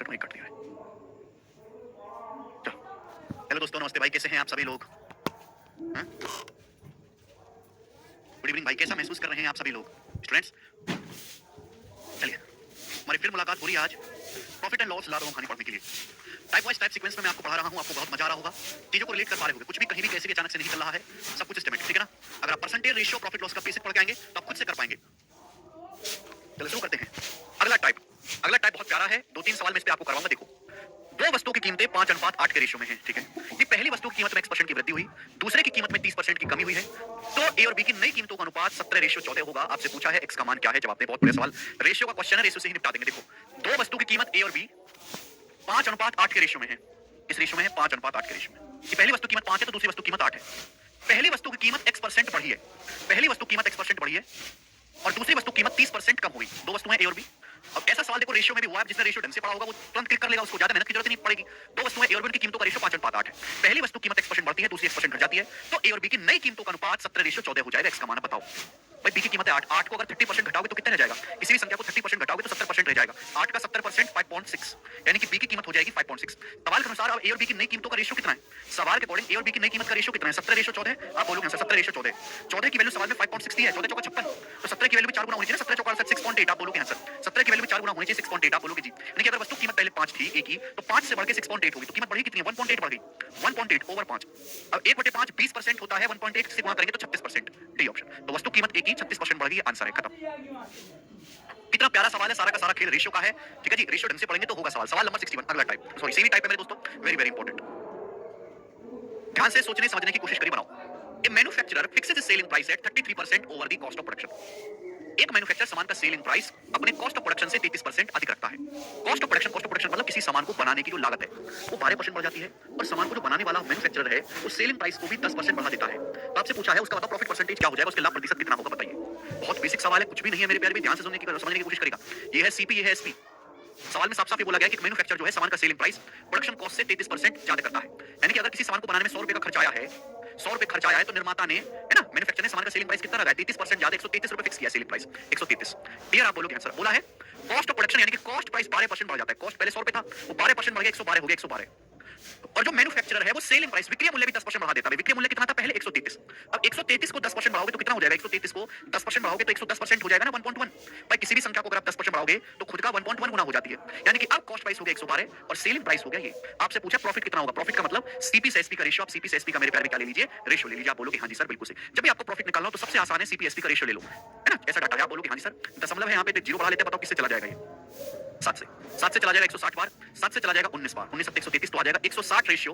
61 वहीं कट दिया है। हेलो दोस्तों, नमस्ते भाई, कैसे हैं आप सभी लोग? गुड इवनिंग भाई, कैसा महसूस कर रहे हैं आप सभी लोग स्टूडेंट्स? चलिए, हमारी फिर मुलाकात हो रही है आज प्रॉफिट एंड लॉस ला कहानी पढ़ने के लिए। टाइप वाइज टाइप सीक्वेंस में मैं आपको पढ़ा रहा हूं, आपको बहुत मजा आ रहा होगा, चीजों को रिलेट कर पा रहे होंगे, कुछ भी कहीं भी कैसे भी अचानक से नहीं चल रहा है, सब कुछ सिस्टमैटिक, ठीक है ना? अगर आप परसेंटेज रेशियो प्रॉफिट लॉस का बेसिक पढ़ के आएंगे तो आप खुद से कर पाएंगे। चलो शुरू करते हैं। अगला टाइप बहुत प्यारा है, 2-3 सवाल में इस पे आपको करवाऊंगा। देखो, दो वस्तुओं की कीमतें 5:8 के रेशियो में हैं, ठीक है? ये पहली वस्तु की कीमत में X% की वृद्धि हुई, दूसरे की कीमत में 30% की कमी हुई है, तो ए और बी की नई कीमतों का अनुपात 17:14 होगा। आपसे पूछा है X का मान क्या है? जवाब दें। बहुत बढ़िया सवाल, रेशियो का क्वेश्चन है, रेशियो से ही निपटा देंगे। देखो, दो वस्तु की कीमत ए और बी 5:8 के रेशियो में है। इस रेशियो में है 5:8 के रेशियो में। ये पहली वस्तु कीमत 5 है तो दूसरी वस्तु कीमत 8 है। पहली वस्तु की कीमत X% बढ़ी है, पहली वस्तु कीमत X% बढ़ी है और दूसरी वस्तु कीमत 30% कम हुई। दो वस्तुएं ए और बी। अब ऐसा सवाल देखो रेशियो में भी हुआ है, जिसने रेशियो ढंग से पढ़ा होगा वो तुरंत क्लिक कर लेगा, उसको ज्यादा मेहनत की जरूरत नहीं पड़ेगी। दो वस्तुएं ए और बी की कीमतों का रेशियो 5:8 है। पहली वस्तु कीमत X% बढ़ती है, दूसरी X% घट जाती है, तो ए और बी की नई कीमतों का अनुपात 17:14 हो जाएगा। X का मान बताओ भाई। बी की कीमत है 8, 8 को अगर 30% घटाओगे तो कितना रह जाएगा? किसी भी संख्या को 30% घटाओगे तो 70% रह जाएगा। 8 का 70% 5.6, यानी कि बी की कीमत हो जाएगी 5.6। सवाल के अनुसार अब ए और बी की नई कीमतों का रेशियो कितना है? सवाल के अकॉर्डिंग ए और बी की नई कीमत का रेशियो कितना है? 17:14। आप बोलोगे आंसर 17:14। 14 की वैल्यू सवाल में 5.6 दी है, 14 चौका 56, तो 17 की वैल्यू भी 4 गुना होनी चाहिए ना। 17 चौका 6.8, आप बोलोगे आंसर 17 की वैल्यू भी 4 गुना होनी चाहिए, 6.8 आप बोलोगे जी। यानी कि अगर वस्तु कीमत पहले 5 थी ए की, तो 5 से बढ़ के 6.8 होगी, तो कीमत बढ़ी कितनी है? 1.8 बढ़ गई, 1.8 ओवर 5। अब 1/5 20% होता है, 1.8 से गुणा करेंगे तो 36%। D option. तो वस्तु कीमत ए की 36% बढ़ गई, आंसर है, खत्म। कितना प्यारा सवाल है, सारा का सारा खेल रेशियो का है, ठीक है जी। रेशियो ढंग से पढ़ेंगे तो होगा सवाल। सवाल नंबर 61, अगला टाइप, सॉरी सेमी टाइप है मेरे दोस्तों, वेरी वेरी इंपॉर्टेंट। ध्यान से सोचने समझने की कोशिश करिए, बनाओ। A manufacturer fixes his selling price at 33% over the cost of production. एक मैन्युफैक्चरर सामान का सेलिंग प्राइस अपने कॉस्ट ऑफ प्रोडक्शन से 33% अधिक रखता है। कॉस्ट ऑफ प्रोडक्शन मतलब किसी सामान को बनाने की जो लागत है वो 12% बढ़ जाती है, और सामान को जो बनाने वाला मैन्युफैक्चरर है वो सेलिंग प्राइस को भी 10% बढ़ा देता है। तो आपसे पूछा है उसका बताओ प्रॉफिट परसेंटेज क्या हो जाएगा, उसके लाभ प्रतिशत कितना होगा, बताइए। बहुत बेसिक सवाल है, कुछ भी नहीं है मेरे प्यारे, भी ध्यान से समझने की कोशिश करेगा। ये है सीपी, ये है एसपी। सवाल में साफ-साफ ये बोला गया है कि मैन्युफैक्चरर जो है सामान का सेलिंग प्राइस प्रोडक्शन कॉस्ट से 33% ज्यादा करता है। यानी कि अगर किसी सामान को बनाने में 100 रुपए का खर्च आया है, 100 रुपए खर्च आया है, तो निर्माता ने, है ना, मैन्युफैक्चरर ने सामान का सेलिंग प्राइस कितना लगाया? 33% ज्यादा, 133 रुपए फिक्स किया सेलिंग प्राइस, 133। क्लियर? आप बोलोगे आंसर। बोला है कॉस्ट ऑफ प्रोडक्शन, यानी कि कॉस्ट प्राइस 12% बढ़ जाता है। कॉस्ट पहले 100 रुपए था, वो 12% बढ़ गया, 112 हो गया, 112। और जो मैन्युफैक्चरर है वो सेलिंग प्राइस, विक्रय मूल्य भी 10% बढ़ा देता है। विक्रय मूल्य कितना था पहले? 133। अब 133 को 10% बढ़ाओगे तो कितना हो जाएगा? 133 को 10% बढ़ाओगे तो 110% हो जाएगा ना, 1.1। भाई किसी भी संख्या को अगर आप 10% बढ़ाओगे तो खुद का 1.1 गुना हो जाती है। यानी कि अब कॉस्ट प्राइस हो गया 112 और सेलिंग प्राइस हो गया ये। आपसे पूछा प्रॉफिट कितना होगा? प्रॉफिट का मतलब सीपी से एसपी का रेशियो। आप सीपी से एसपी का मेरे प्यारे में क्या ले लीजिए? रेशियो ले लीजिए। आप बोलोगे हां जी सर, बिल्कुल सही। जब भी आपको प्रॉफिट निकालना हो तो सबसे आसान है सीपी एसपी का रेशियो ले लो, है ना, ऐसा डाटा है। आप बोलोगे हां जी सर, दशमलव है यहाँ पे, जीरो बढ़ा लेते हैं, बताओ किससे चला जाएगा ये? 7 से चला जाएगा 160 बार, 7 से चला जाएगा 19 बार, 19 7 133, तो आ जाएगा 160 रेशियो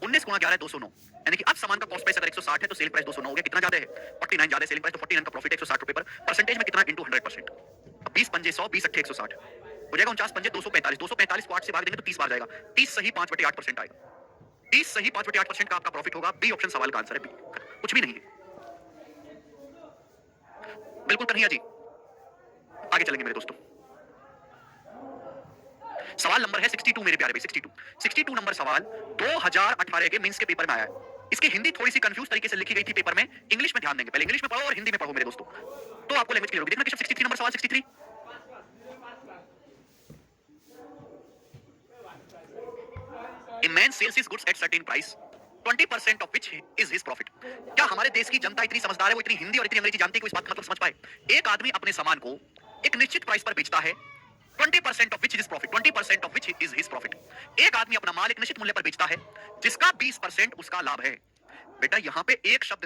19 गुणा 11 209। यानी कि अब सामान का कॉस्ट प्राइस अगर 160 है तो सेलिंग प्राइस 209 हो गया। कितना ज्यादा है? 49 ज्यादा है सेलिंग प्राइस, तो 49 का प्रॉफिट 160 रुपए पर। परसेंटेज में कितना? इनटू 100%। अब 20 पंजे 100, 20 अट्ठे 160 हो जाएगा, 49 पंजे 245, 245 को 8 से भाग देंगे तो 30 बार जाएगा, 30 सही 5/8% आएगा। 30 सही 5/8% का आपका प्रॉफिट होगा। बी ऑप्शन सवाल का आंसर है, बी। कुछ भी नहीं है, बिल्कुल कन्हैया जी। आगे चलेंगे मेरे दोस्तों। सवाल नंबर है 62 मेरे प्यारे भाई, 62 नंबर सवाल 2018 के मेंस के पेपर में आया है। इसकी हिंदी थोड़ी सी कंफ्यूज तरीके से लिखी गई थी पेपर में। इंग्लिश में ध्यान देंगे, पहले इंग्लिश में पढ़ो और हिंदी में पढ़ो मेरे दोस्तों, तो आपको लैंग्वेज क्लियर होगी। देखना केशव, 63 नंबर सवाल, 63। A man sells his goods at certain price, 20% of which is his profit। क्या हमारे देश की जनता इतनी समझदार है, वो इतनी हिंदी और इतनी अंग्रेजी जानती है कि इस बात का मतलब समझ पाए? एक आदमी अपने सामान को एक निश्चित प्राइस पर बेचता है, 20% of which is profit, 20% of which is his profit। एक आदमी अपना माल एक निश्चित मूल्य पर बेचता है जिसका 20% उसका लाभ है। बेटा यहाँ पे एक शब्द,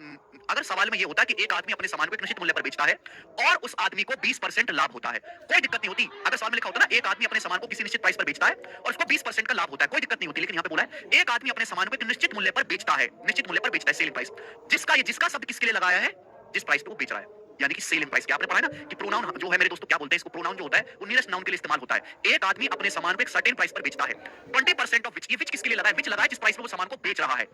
अगर सवाल में ये होता है कि एक आदमी अपने सामान को एक निश्चित मूल्य पर बेचता है और उस आदमी को 20% लाभ होता है, कोई दिक्कत नहीं होती। अगर सवाल में लिखा होता ना एक आदमी अपने सामान को किसी निश्चित प्राइस पर बेचता है और उसको 20% का लाभ होता है, कोई दिक्कत नहीं होती। लेकिन यहाँ पे बोला है एक आदमी अपने सामान को एक निश्चित मूल्य पर बेचता है, निश्चित मूल्य पर बेचता है, सेलिंग प्राइस। जिसका शब्द किसके लिए लगाया है? जिस प्राइस पे वो बेच रहा है, यानी कि सेलिंग प्राइस। क्या आपने पढ़ा है ना कि प्रोनाउन जो है मेरे दोस्तों, क्या बोलते हैं इसको? प्रोनाउन जो होता है वो नियरेस्ट नाउन के लिए इस्तेमाल होता है। एक आदमी अपने सामान को एक सर्टेन प्राइस पर बेचता है, 20% ऑफ विच। ये विच किसके लिए लगा है? विच लगा है जिस प्राइस पे वो सामान को बेच रहा है।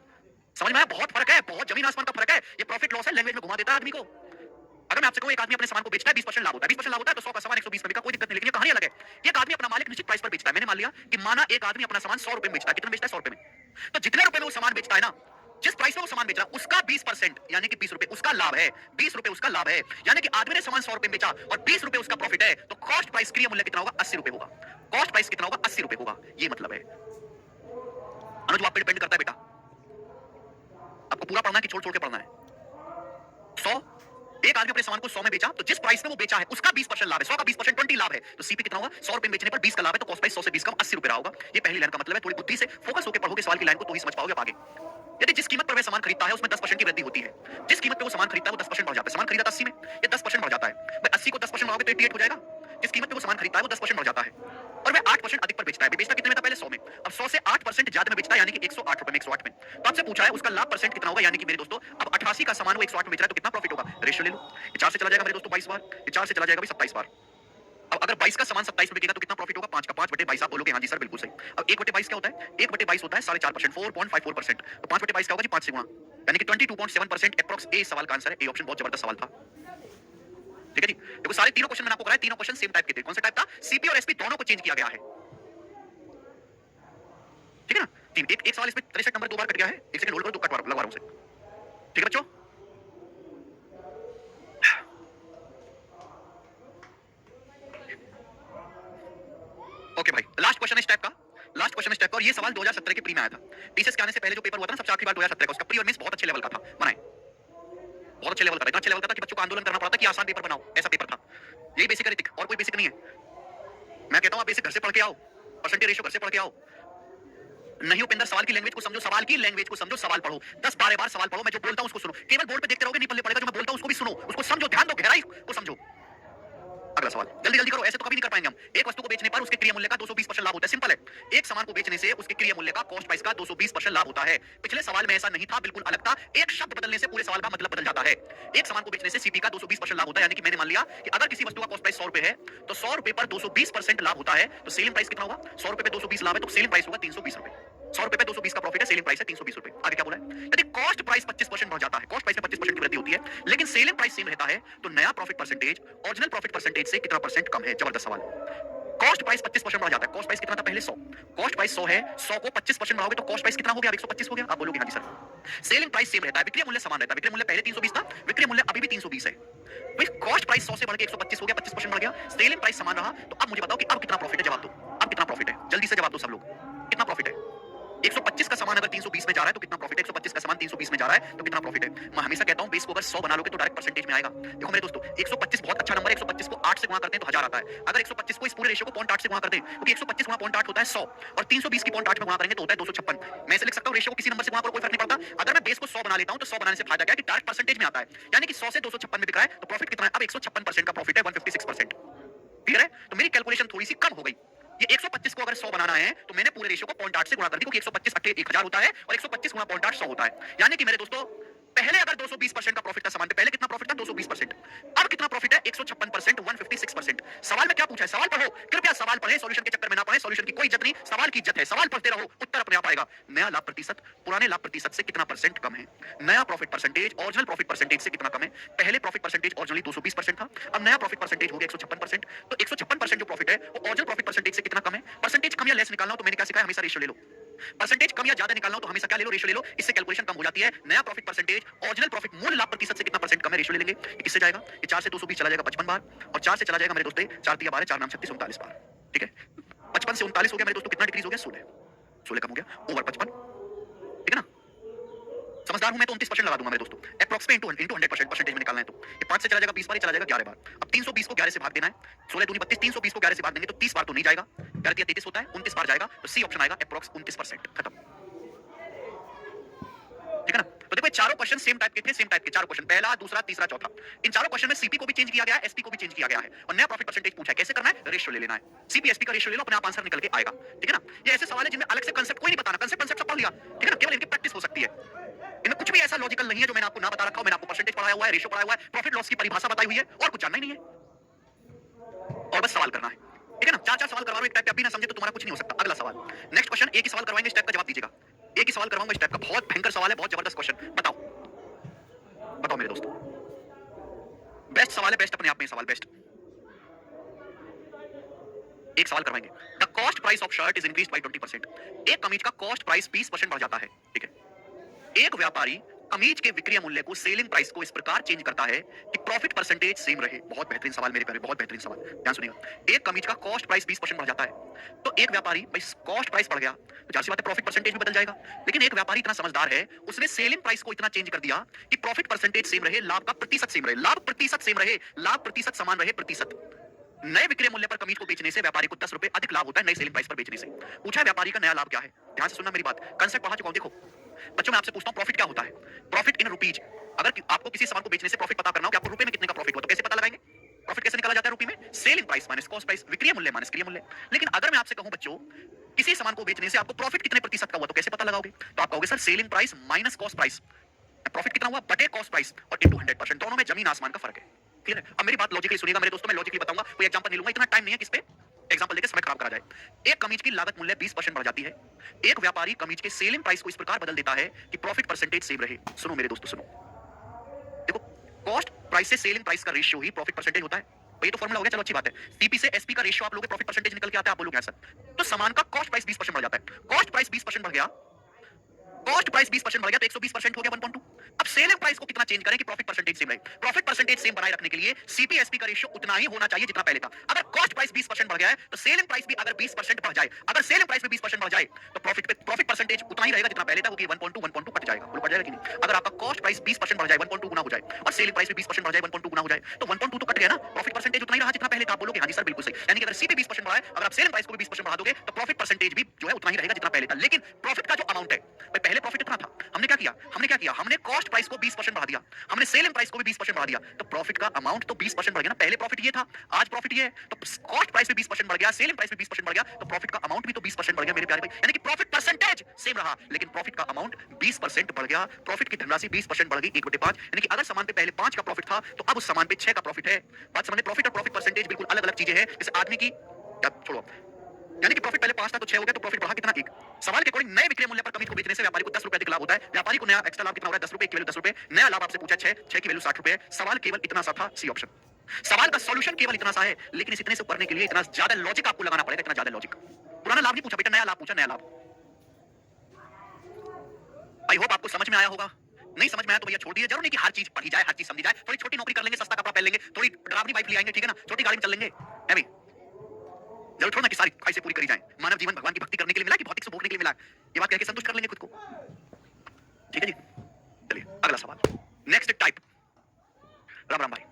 समझ में आया? बहुत फर्क है, बहुत जमीन आसमान का फर्क है। ये प्रॉफिट लॉस है, लैंग्वेज में घुमा देता है आदमी को। अगर मैं आपसे कहूं एक आदमी अपने सामान को बेचता है, 20% लाभ होता है, 20% लाभ होता है तो 100 का सामान 120 में बिका, कोई दिक्कत नहीं। लेकिन ये कहानी अलग है। एक आदमी अपना माल एक निश्चित प्राइस पर बेचता है। मैंने मान लिया कि माना एक आदमी अपना सामान 100 रुपए में बेचता है। कितना बेचता है? 100 रुपए में। तो जितने रुपए में वो सामान बेचता है ना, जिस प्राइस पे वो सामान बेच रहा है उसका 20% यानी कि 20 रुपए उसका लाभ है, 20 रुपए उसका लाभ है। यानी कि आदमी ने सामान 100 रुपए में बेचा और 20 रुपए उसका प्रॉफिट है, तो कॉस्ट प्राइस क्रिया मूल्य कितना होगा? 80 रुपए होगा। कॉस्ट प्राइस कितना होगा? 80 रुपए होगा, ये मतलब है। अनुज आप पे डिपेंड करता है बेटा, आपको पूरा पढ़ना है कि छोड़ छोड़ के पढ़ना है? 100, एक आदमी अपने सामान को 100 में बेचा, तो जिस प्राइस में वो बेचा है उसका 20% लाभ है, 100 का 20% 20 लाभ है, तो सीपी कितना होगा? 100 रुपए में बेचने पर 20 का लाभ है, तो कॉस्ट प्राइस 100 से 20 कम 80 रुपए रहा होगा। ये पहली लाइन का मतलब है। थोड़ी बुद्धि से फोकस होकर पढ़ोगे सवाल की लाइन को तो ही समझ पाओगे आप आगे। यदि जिस कीमत पर वह सामान खरीदता है उसमें 10% की वृद्धि होती है, जिस कीमत पे वो सामान खरीदता है वो 10% बढ़ जाता है। सामान खरीदा था 80 में, ये 10% बढ़ जाता है। भाई 80 को 10% बढ़ाओगे तो 88 हो जाएगा। जिस कीमत पे वो सामान खरीदता है वो 10% बढ़ जाता है और वह 8% अधिक पर बेचता है। बेचता कितने में था? पहले 100 में, अब 100 से 8% ज्यादा में बेचता है, यानी कि 108 रुपए में, 108 में। तो आपसे पूछा है उसका लाभ परसेंट कितना होगा, यानी कि मेरे दोस्तों अब 88 का सामान वो 108 में बेच रहा है तो कितना प्रॉफिट होगा? रेशियो ले लो, ये 4 से चला जाएगा मेरे दोस्तों 22 बार, ये 4 से चला जाएगा भाई 27 बार। अब अगर 22 का सामान 27 में बिकेगा तो कितना प्रॉफिट होगा? 5 का 5/22। आप बोलोगे हाँ जी सर बिल्कुल सही। अब 1/22 क्या होता है? 1/22 होता है 4.5%, 4.54%। तो 5/22 क्या होगा जी? 5 से गुणा, यानी कि 22.7% एप्रोक्स। ए सवाल का आंसर है, ए ऑप्शन बहुत जबरदस्त सवाल था। ठीक है जी, देखो सारे तीनों क्वेश्चन मैंने आपको कराए, तीनों क्वेश्चन सेम टाइप के थे। कौन सा टाइप था? सीपी और एसपी दोनों को चेंज किया गया है। ठीक है ना? तीन, एक सवाल इसमें 63 नंबर 2 बार कट गया है। एक सेकंड होल्ड करो, लगवा रहा हूं उसे। ठीक है बच्चों, ओके भाई, लास्ट क्वेश्चन इस टाइप का, लास्ट क्वेश्चन इस टाइप का, और ये सवाल 2017 के प्री में आया था। टीसीएस के आने से पहले जो पेपर हुआ था ना सबसे आखिरी बार 2017 का, उसका प्री और मेंस बहुत अच्छे लेवल का था। बनाए बहुत अच्छे लेवल का था, इतना अच्छे लेवल का था कि बच्चों को आंदोलन करना पड़ा था कि आसान पेपर बनाओ, ऐसा पेपर था। यही बेसिक है ऋतिक, और कोई बेसिक नहीं है। मैं कहता हूं आप बेसिक घर से पढ़ के आओ, परसेंटेज रेशियो घर से पढ़ के आओ। नहीं उपेंद्र, सवाल की लैंग्वेज को समझो, सवाल की लैंग्वेज को समझो, सवाल पढ़ो, 10-12 बार सवाल पढ़ो, मैं जो बोलता हूं उसको सुनो। केवल बोर्ड पे देखते रहोगे नहीं पढ़ने पड़ेगा, जो मैं बोलता हूं उसको भी सुनो, उसको समझो, ध्यान दो, गहराई को समझो। अगला सवाल जल्दी जल्दी करो, ऐसे तो कभी नहीं कर पाएंगे हम। एक वस्तु को बेचने पर उसके क्रिया मूल्य का 220% लाभ होता है। सिंपल है, एक सामान को बेचने से उसके क्रिया मूल्य का कॉस्ट प्राइस का 220% लाभ होता है। पिछले सवाल में ऐसा नहीं था, बिल्कुल अलग था। एक शब्द बदलने से पूरे सवाल का मतलब बदल जाता है। एक सामान को बेचने से सीपी का 220% लाभ होता है, यानी कि मैंने मान लिया कि अगर किसी वस्तु का कॉस्ट प्राइस 100 रुपए है तो 100 रुपए पर 220% लाभ होता है, तो सेलिंग प्राइस कितना होगा? 100 रुपए पे 220 लाभ है तो सेलिंग प्राइस होगा 320 रुपए। 100 रुपए पे 220 का प्रॉफिट है, सेलिंग प्राइस है 320 रुपए। आगे क्या बोला है? यदि कॉस्ट प्राइस 25% बढ़ जाता है, कॉस्ट प्राइस में 25% की वृद्धि होती है, लेकिन सेलिंग प्राइस सेम रहता है, तो नया profit percentage original profit percentage से कितना परसेंट कम है? जबरदस्त सवाल। कॉस्ट प्राइस 25% बढ़ जाता है। कॉस्ट प्राइस कितना था पहले? 100। कॉस्ट प्राइस 100 है, 100 को 25% बढ़ाओगे तो कॉस्ट प्राइस कितना हो गया? अब 125 हो गया। आप बोलोगे हाँ जी सर। सेलिंग प्राइस सेम रहता है, विक्रय मूल्य समान रहता है। विक्रय मूल्य पहले 320 था, विक्रय मूल्य अभी भी 320 है। भाई कॉस्ट प्राइस 100 से बढ़ के 125 हो गया, 25% बढ़ गया, सेलिंग प्राइस समान रहा। तो अब मुझे बताओ कि अब कितना प्रॉफिट है? जवाब दो, अब कितना प्रॉफिट है? जल्दी से जवाब दो सब लोग, कितना प्रॉफिट है? 125 का सामान अगर 320 में जा रहा है तो कितना प्रॉफिट है? 125 का सामान 320 में जा रहा है तो कितना प्रॉफिट है? मैं हमेशा कहता हूं बेस को अगर 100 बना लोगे तो डायरेक्ट परसेंटेज में आएगा। देखो मेरे दोस्तों 125 बहुत अच्छा नंबर है, 125 को 8 से गुणा करते हैं तो 1000 आता है। अगर 125 को इस पूरे रेशियो को 0.8 से गुणा कर दें, क्योंकि 125 गुणा 0.8 होता है 100 और 320 की 0.8 में गुणा करेंगे तो होता है 256। मैं ऐसे लिख सकता हूं रेशियो को किसी नंबर से गुणा करो, कोई फर्क नहीं पड़ता। अगर मैं बेस को 100 बना लेता हूं तो 100 बनाने से फायदा क्या है कि डायरेक्ट परसेंटेज में आता है, यानी कि 100 से 256 में बिक रहा है तो प्रॉफिट कितना है? अब 156% का प्रॉफिट है, 156%। क्लियर है? तो मेरी कैलकुलेशन थोड़ी सी कम हो गई। ये 125 को अगर 100 बनाना है तो मैंने पूरे रेशियो को 0.8 से गुणा कर दी, क्योंकि 125 1000 होता है और 125 गुणा 0.8 100 होता है। यानी कि मेरे दोस्तों पहले अगर 220% का प्रॉफिट था सामान पे, पहले कितना प्रॉफिट था? 220%। अब कितना प्रॉफिट है? 156%, 156%। सवाल में क्या पूछा है? सवाल पढ़ो, कृपया सवाल पढ़ें, सॉल्यूशन के चक्कर में ना पढ़ें। सॉल्यूशन की कोई इज्जत नहीं, सवाल की इज्जत है। सवाल पढ़ते रहो, उत्तर अपने आप आएगा। नया लाभ प्रतिशत पुराने लाभ प्रतिशत से कितना परसेंट कम है? नया profit percentage original profit percentage से कितना कम है? पहले प्रॉफिट परसेंटेज ओरिजिनली 220% था, अब नया प्रॉफिट परसेंटेज हो गया 156%। तो 156% जो प्रॉफिट है वो ओरिजिनल प्रॉफिट परसेंटेज से कितना कम है? परसेंटेज कम या लेस निकालना हो तो मैंने क्या सिखाया? हमेशा रेशियो ले लो। परसेंटेज कम या ज्यादा निकालना हो तो हमेशा क्या ले लो? रेशियो ले लो। इससे कैलकुलेशन कम हो जाती है। नया प्रॉफिट परसेंटेज ओरिजिनल प्रॉफिट मूल लाभ प्रतिशत से कितना परसेंट कम है? रेशियो ले लेंगे। ये किससे जाएगा? ये 4 से 220 चला जाएगा 55 बार, और 4 से चला जाएगा मेरे दोस्तों 4 3 12 4 9 36 39 बार। ठीक है, 55 से 39 हो गया मेरे दोस्तों, कितना डिक्रीज हो गया? 16। 16 कम हो गया ओवर 55। ठीक है ना? समझदार हूं मैं तो 29% लगा दूंगा मेरे दोस्तों, एप्रोक्स पे इंटू 100% परसेंटेज में निकालना है तो ये 5 से चला जाएगा 20 बार, ये चला जाएगा 11 बार। अब 320 को 11 से भाग देना है, 16 दूनी 32, 320 को 11 से भाग देंगे तो 30 बार तो नहीं जाएगा, 11 33 होता है, 29 बार जाएगा, तो सी ऑप्शन आएगा, एप्रोक्स 29%। खत्म। ठीक है ना? तो देखो ये चारों क्वेश्चन सेम टाइप के थे, सेम टाइप के चारों क्वेश्चन, पहला दूसरा तीसरा चौथा। इन चारों क्वेश्चन में सीपी को भी चेंज किया गया है, एसपी को भी चेंज किया गया है, और नया प्रॉफिट परसेंटेज पूछा है। कैसे करना है? रेशियो ले लेना है। सीपी एसपी का रेशियो ले लो, अपने आप आंसर निकल के आएगा। ठीक है ना? ये ऐसे सवाल है जिनमें अलग से कांसेप्ट कोई नहीं बताना, कांसेप्ट सब पढ़ लिया। ठीक है ना? केवल इनकी प्रैक्टिस हो सकती है। इनमें कुछ भी ऐसा लॉजिकल नहीं है जो मैंने आपको ना बता रखा हो। मैंने आपको परसेंटेज पढ़ाया हुआ है, रेशियो पढ़ाया हुआ है, प्रॉफिट लॉस की परिभाषा बताई हुई है, और कुछ जानना ही नहीं है, और बस सवाल करना है। ठीक है ना? 4 सवाल करवा लो एक टाइप के, आप भी ना समझे तो तुम्हारा कुछ नहीं हो सकता। अगला सवाल, नेक्स्ट क्वेश्चन, एक ही सवाल करवाएंगे, इस टाइप का जवाब दीजिएगा। एक ही सवाल करवाऊंगा इस टाइप का, बहुत भयंकर सवाल है, बहुत जबरदस्त क्वेश्चन। बताओ बताओ मेरे दोस्तों, बेस्ट सवाल है, बेस्ट अपने आप में सवाल बेस्ट। एक सवाल करवाएंगे, the cost price of shirt is increased by 20%। एक कमीज का कॉस्ट प्राइस 20% बढ़ जाता है। ठीक है, एक व्यापारी कमीज के विक्रय मूल्य को, सेलिंग प्राइस को इस प्रकार चेंज करता है कि प्रॉफिट परसेंटेज सेम रहे? बहुत बेहतरीन सवाल मेरे प्यारे, बहुत बेहतरीन सवाल, ध्यान सुनिएगा। एक कमीज का कॉस्ट प्राइस 20% बढ़ जाता है, तो एक व्यापारी, भाई कॉस्ट प्राइस बढ़ गया तो जाहिर सी बात है प्रॉफिट परसेंटेज भी बदल जाएगा। लेकिन एक व्यापारी इतना समझदार है, उसने सेलिंग प्राइस को इतना चेंज कर दिया कि प्रॉफिट परसेंटेज सेम रहे, लाभ का प्रतिशत सेम रहे, लाभ प्रतिशत सेम रहे, लाभ प्रतिशत समान रहे, प्रतिशत। नए विक्रय मूल्य पर कमीज को बेचने से व्यापारी को 10 रुपए अधिक लाभ होता है नई सेलिंग प्राइस पर बेचने से। पूछा व्यापारी का नया लाभ क्या है? ध्यान से सुनना मेरी बात, कंसेप्ट पढ़ा चुका हूं। देखो बच्चों, मैं आपसे पूछता हूं प्रॉफिट क्या होता है? Profit in rupees. अगर आपको किसी सामान को बेचने से प्रॉफिट पता करना हो कि आपको रुपए में कितने का प्रॉफिट हुआ, तो कैसे पता लगाएंगे? प्रॉफिट कैसे निकाला जाता है रुपए में? Selling price minus cost price, विक्रय मूल्य माइनस क्रय मूल्य। लेकिन अगर मैं आपसे कहूं बच्चों, किसी सामान को बेचने से आपको प्रॉफिट कितने प्रतिशत का हुआ, तो कैसे पता लगाओगे? तो आप कहोगे sir selling price minus cost price, profit कितना हुआ बटे कॉस्ट प्राइस और इनटू 100%, दोनों में जमीन आसमान का फर्क है। क्लियर है? अब मेरी बात लॉजिकली सुनिएगा मेरे दोस्तों, मैं लॉजिकली बताऊंगा, कोई एग्जांपल नहीं लूंगा, इतना टाइम नहीं है किस पे एग्जांपल लेके समय खराब करा जाए। एक कमीज की लागत मूल्य 20% बढ़ जाती है, एक व्यापारी कमीज के सेलिंग प्राइस को इस प्रकार बदल देता है कि प्रॉफिट परसेंटेज सेम रहे। सुनो मेरे दोस्तों सुनो, देखो कॉस्ट प्राइस से सेलिंग प्राइस का रेशियो ही प्रॉफिट परसेंटेज होता है। तो ये तो फॉर्मूला हो गया, चलो अच्छी बात है। सीपी से एसपी का रेशियो आप लोगे, प्रॉफिट परसेंटेज निकल के आता है, आप बोलोगे सर तो सामान का कॉस्ट प्राइस 20% बढ़ जाता है, कॉस्ट प्राइस 20% बढ़ गया, कॉस्ट प्राइस 20% बढ़ गया तो 120% हो गया 1.2। अब सेलिंग प्राइस को कितना चेंज करें कि प्रॉफिट परसेंटेज सेम रहे? प्रॉफिट परसेंटेज सेम बनाए रखने के लिए सीपीएसपी का रेशियो उतना ही होना चाहिए जितना पहले था। अगर कॉस्ट प्राइस 20% बढ़ गया है तो सेलिंग प्राइस भी अगर 20% बढ़ जाए, अगर सेलिंग प्राइस भी 20% बढ़ जाए तो प्रॉफिट परसेंटेज उतना ही रहेगा जितना पहले था, क्योंकि 1.2 कट जाएगा। बोलो बढ़ जाएगा कि नहीं? अगर आपका कॉस्ट प्राइस 20% बढ़ जाए 1.2 गुना हो जाए और सेलिंग प्राइस भी 20% बढ़ जाए 1.2 गुना हो जाए तो 1.2 तो कट गया ना, प्रॉफिट परसेंटेज उतना ही रहा जितना पहले था। आप बोलोगे हां जी सर बिल्कुल सही। यानी कि अगर सीपी 20% बढ़ा है, अगर आप सेलिंग प्राइस को भी 20% बढ़ा दोगे तो प्रॉफिट परसेंटेज भी जो है उतना ही रहेगा जितना पहले था। लेकिन प्रॉफिट का जो अमाउंट है, भाई पहले प्रॉफिट इतना था, हमने क्या किया, हमने कॉस्ट प्राइस को 20% बढ़ा दिया, हमने सेलिंग प्राइस को भी 20% बढ़ा दिया, तो प्रॉफिट का अमाउंट तो 20% बढ़ गया ना। पहले प्रॉफिट ये था, आज प्रॉफिट ये है, तो कॉस्ट प्राइस भी 20% बढ़ गया, सेलिंग प्राइस भी 20% बढ़ गया, तो प्रॉफिट का अमाउंट भी तो 20% बढ़ गया मेरे प्यारे भाई। यानी कि प्रॉफिट परसेंटेज सेम रहा लेकिन प्रॉफिट का अमाउंट 20% बढ़ गया। प्रॉफिट की धनराशि 20% बढ़ गई 1/5। यानी कि अगर सामान पे पहले 5 का प्रॉफिट था तो अब उस सामान पे 6 का प्रॉफिट है। बात समझे? प्रॉफिट और प्रॉफिट परसेंटेज बिल्कुल अलग अलग चीजें हैं। जैसे आदमी की छोड़ो, यानी कि प्रॉफिट पहले 5 था तो 6 हो गया, तो प्रॉफिट बढ़ा कितना? 1। सवाल के अकॉर्डिंग नए विक्रय मूल्य पर कमीज को बेचने से व्यापारी को 10 रुपए अधिक लाभ होता है। व्यापारी को नया एक्स्ट्रा लाभ कितना हो रहा है? 10 रुपए की वैल्यू 10 रुपए, नया लाभ आपसे पूछा 6 की वैल्यू 60 रुपए है। सवाल केवल इतना सा था, सी ऑप्शन। सवाल का सॉल्यूशन केवल इतना सा है, लेकिन इस इतने से करने के लिए इतना ज्यादा लॉजिक आपको लगाना पड़ेगा, इतना ज्यादा लॉजिक। पुराना लाभ नहीं पूछा बेटा, नया लाभ पूछा, नया लाभ। आई होप आपको समझ में आया होगा। नहीं समझ में आया तो भैया छोड़ दीजिए, जरूर नहीं कि हर चीज पढ़ी जाए, हर चीज समझी जाए। थोड़ी छोटी नौकरी कर लेंगे, सस्ता कपड़ा पहन लेंगे, थोड़ी डरावनी बाइक ले आएंगे, ठीक है ना, छोटी गाड़ी में चल लेंगे, है भाई। जरूर थोड़ा ना कि सारी ख्वाहिशें पूरी करी जाए। मानव जीवन भगवान की भक्ति करने के लिए मिला कि भौतिक सुख भोगने के लिए मिला? ये बात कह के संतुष्ट कर लेंगे खुद को, ठीक है जी। चलिए अगला सवाल, नेक्स्ट टाइप। राम राम भाई।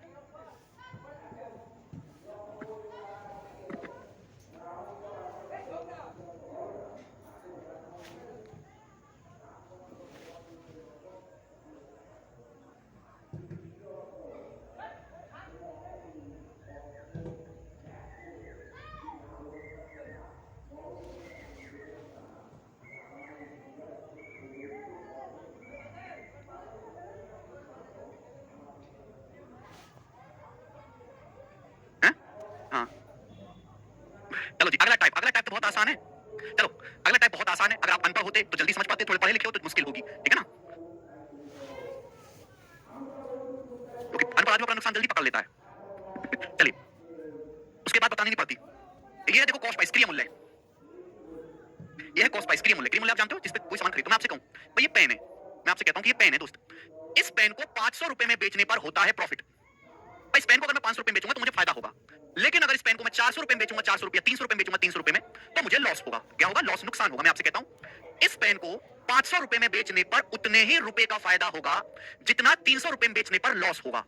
हैं? हाँ चलो जी अगला टाइप। अगला टाइप तो बहुत आसान है। चलो अगला टाइप बहुत आसान है, अगर आप अनपढ़ होते तो जल्दी समझ पाते, थोड़े पढ़े लिखे हो तो मुश्किल होगी, ठीक है ना, क्योंकि अनपढ़ आदमी अपना नुकसान जल्दी पकड़ लेता है। चलिए उसके बाद बतानी नहीं पड़ती। ये है देखो कॉस्ट प्राइस क्रिया मूल्य, ये है कॉस्ट प्राइस क्रिया मूल्य। क्रिया मूल्य आप जानते हो जिस पे कोई सामान खरीदो। मैं आपसे कहूं भाई ये पेन है, मैं आपसे कहता हूं कि ये पेन है दोस्त, इस पेन को 500 रुपए में बेचने पर होता है प्रॉफिट। भाई इस पेन को अगर मैं 500 रुपए में बेचूंगा तो मुझे फायदा होगा, लेकिन अगर इस पेन को मैं 400 रुपए में बेचूंगा, 400 रुपया, 300 रुपए में बेचूंगा 300 रुपए में, तो मुझे लॉस होगा। क्या होगा? लॉस, नुकसान होगा। मैं आपसे कहता हूं इस पेन को 500 रुपए में बेचने पर उतने ही रुपए का फायदा होगा जितना 300 रुपए में बेचने पर लॉस होगा।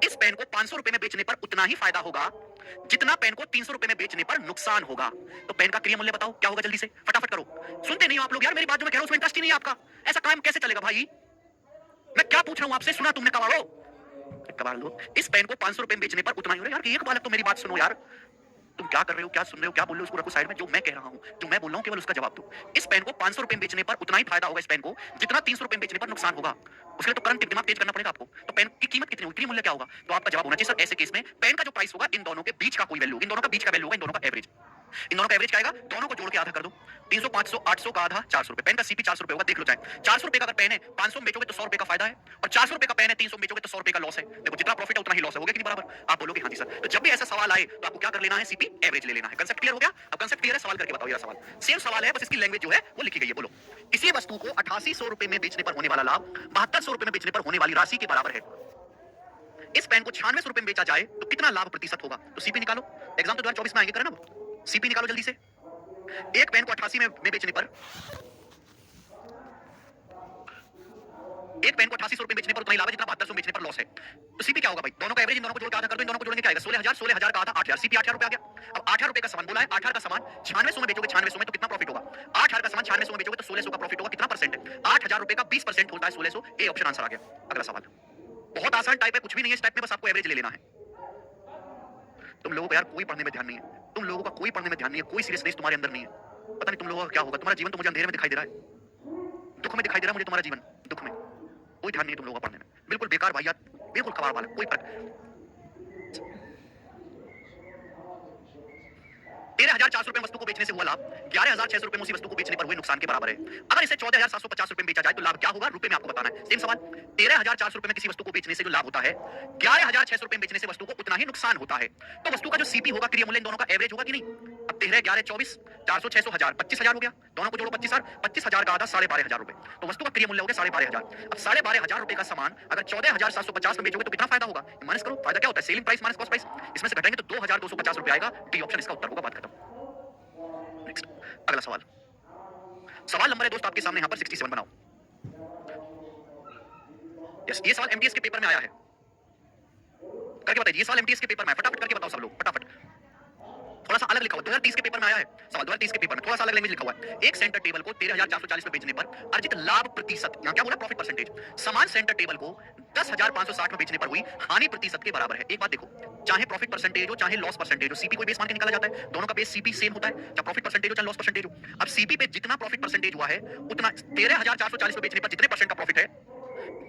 इस पेन को 500 रुपए में बेचने पर उतना ही फायदा होगा जितना पेन को 300 रुपए में बेचने पर नुकसान होगा। तो पेन का क्रिया मूल्य बताओ क्या होगा? जल्दी से फटाफट करो। सुनते नहीं हो आप लोग यार मेरी बात, जो मैं कह रहा हूं उसमें इंटरेस्ट ही नहीं है आपका। ऐसा काम कैसे चलेगा भाई? मैं क्या पूछ रहा हूं आपसे, सुना तुमने कबाड़ो? कबाड़ लो। इस पेन को 500 रुपए में बेचने पर उतना ही हो रहा है यार। एक बालक तो मेरी बात सुनो यार, तुम क्या कर रहे हो, क्या सुन रहे हो, क्या बोल रहे हो, उसको रखो साइड में। जो मैं कह रहा हूं, जो मैं बोल रहा हूं केवल उसका जवाब दो। इस पेन को 500 रुपए में बेचने पर उतना ही फायदा होगा इस पेन को जितना 300 रुपए में बेचने पर नुकसान होगा। उसके लिए तो करंट दिमाग तेज करना पड़ेगा आपको। तो पेन की कीमत कितनी होगी, क्रिया मूल्य क्या होगा? तो आपका जवाब होना चाहिए सर ऐसे केस में पेन का जो प्राइस होगा इन दोनों के बीच का कोई वैल्यू, इन दोनों का बीच का वैल्यू होगा, इन दोनों का एवरेज। इन दोनों का एवरेज क्या आएगा, दोनों को जोड़ के आधा कर दो, 300 500 800 का आधा 400 रुपए। पेन का सीपी 400 रुपए होगा, देख लो चाहे 400 रुपए का अगर पेन है 500 में बेचोगे तो 100 रुपए का फायदा है, और 400 रुपए का पेन है 300 में बेचोगे तो 100 रुपए का लॉस है। देखो जितना प्रॉफिट है उतना ही लॉस है, हो गया कि नहीं बराबर? आप बोलोगे हाँ जी सर। तो जब भी ऐसा सवाल आए तो आपको क्या कर लेना है, सीपी एवरेज ले लेना है। कंसेप्ट क्लियर हो गया? अब कंसेप्ट क्लियर है, सवाल करके बताओ। ये सवाल सेम सवाल है, बस इसकी लैंग्वेज जो है वो लिखी गई है। बोलो, किसी वस्तु को 8800 रुपए में बेचने पर होने वाला लाभ 7200 रुपए में बेचने पर होने वाली राशि के बराबर है। इस पेन को 9600 रुपए में बेचा जाए तो कितना लाभ प्रतिशत होगा? तो सीपी निकालो, एग्जाम तो 2024 में आएंगे, करे ना, सीपी निकालो जल्दी से। एक पेन को 88 में बेचने पर, एक पेन को 8800 रुपए बेचने पर उतना ही लाभ है जितना 7200 बेचने पर लॉस है। तो सीपी क्या होगा भाई? दोनों का एवरेज इन दोनों को जोड़ के आधा कर दो, इन दोनों को जोड़ने क्या आएगा, 16000, 16000 का आधा 8000, सीपी 8000 रुपए आ गया। अब 8000 रुपए का सामान बोला है, 8000 का सामान 9600 में बेचोगे, 9600 में तो कितना प्रॉफिट होगा? 8000 का सामान 9600 में बेचोगे तो 1600 का प्रॉफिट होगा। कितना परसेंट है? 8000 रुपए का 20% होता है 1600। ए ऑप्शन आंसर आ गया। अगला सवाल बहुत आसान टाइप है, कुछ भी नहीं है इस टाइप में, बस आपको एवरेज ले लेना है। तुम लोगों को यार कोई पढ़ने में ध्यान नहीं है, तुम लोगों का कोई पढ़ने में ध्यान नहीं है, कोई सीरियसनेस तुम्हारे अंदर नहीं है। पता नहीं तुम लोगों का क्या होगा, तुम्हारा जीवन तो मुझे अंधेरे में दिखाई दे रहा है, दुख में दिखाई दे रहा है मुझे तुम्हारा जीवन, दुख में। कोई ध्यान नहीं है तुम लोगों का पढ़ने में, बिल्कुल बेकार भाई, बिल्कुल कबाड़ वाला, कोई फर्क। 13400 रुपए वस्तु को बेचने से हुआ लाभ 11600 रुपए में उसी वस्तु को बेचने पर हुए नुकसान के बराबर है। अगर इसे 14750 रुपए में बेचा जाए तो लाभ क्या होगा, रुपए में आपको बताना है। सेम सवाल, 13400 रुपए में किसी वस्तु को बेचने से जो लाभ होता है 11600 रुपए में बेचने से वस्तु को उतना ही नुकसान होता है। तो वस्तु का जो सीपी होगा, क्रिया मूल्य, इन दोनों का एवरेज होगा कि नहीं? अब 13 11 24 400 600 1000 25000 हो गया, दोनों को जोड़ो 25000, 25000 का आधा 12500 रुपए, तो वस्तु का क्रिया मूल्य हो गया 12500। अब 12500 रुपए का सामान अगर 14750 में बेचोगे तो कितना फायदा होगा? माइनस करो, फायदा क्या होता है, selling price minus cost price, इसमें से घटाएंगे तो 2250 रुपए आएगा। डी ऑप्शन इसका उत्तर होगा, बात खत्म। नेक्स्ट अगला सवाल, सवाल नंबर है दोस्त आपके सामने यहां पर 67 बनाओ। यस, ये सवाल एमटीएस के पेपर में आया है, करके बताइए। ये सवाल एमटीएस के पेपर में है, फटाफट करके बताओ सब लोग, फटाफट। थोड़ा सा अलग लिखा हुआ, 2030 के पेपर में आया है सवाल, 2030 के पेपर में थोड़ा सा अलग लैंग्वेज लिखा हुआ है। एक सेंटर टेबल को 13440 में बेचने पर अर्जित लाभ प्रतिशत, यहां क्या बोला, प्रॉफिट परसेंटेज, समान सेंटर टेबल को 10560 में बेचने पर हुई हानि प्रतिशत के बराबर है। एक बात देखो, चाहे प्रॉफिट परसेंटेज हो चाहे लॉस परसेंटेज हो, सीपी कोई बेस मान के निकाला जाता है, दोनों का बेस सीपी सेम होता है, चाहे प्रॉफिट परसेंटेज हो चाहे लॉस परसेंटेज हो। अब सीपी पे जितना प्रॉफिट परसेंटेज हुआ है उतना 13440 में बेचने पर जितने परसेंट का प्रॉफिट है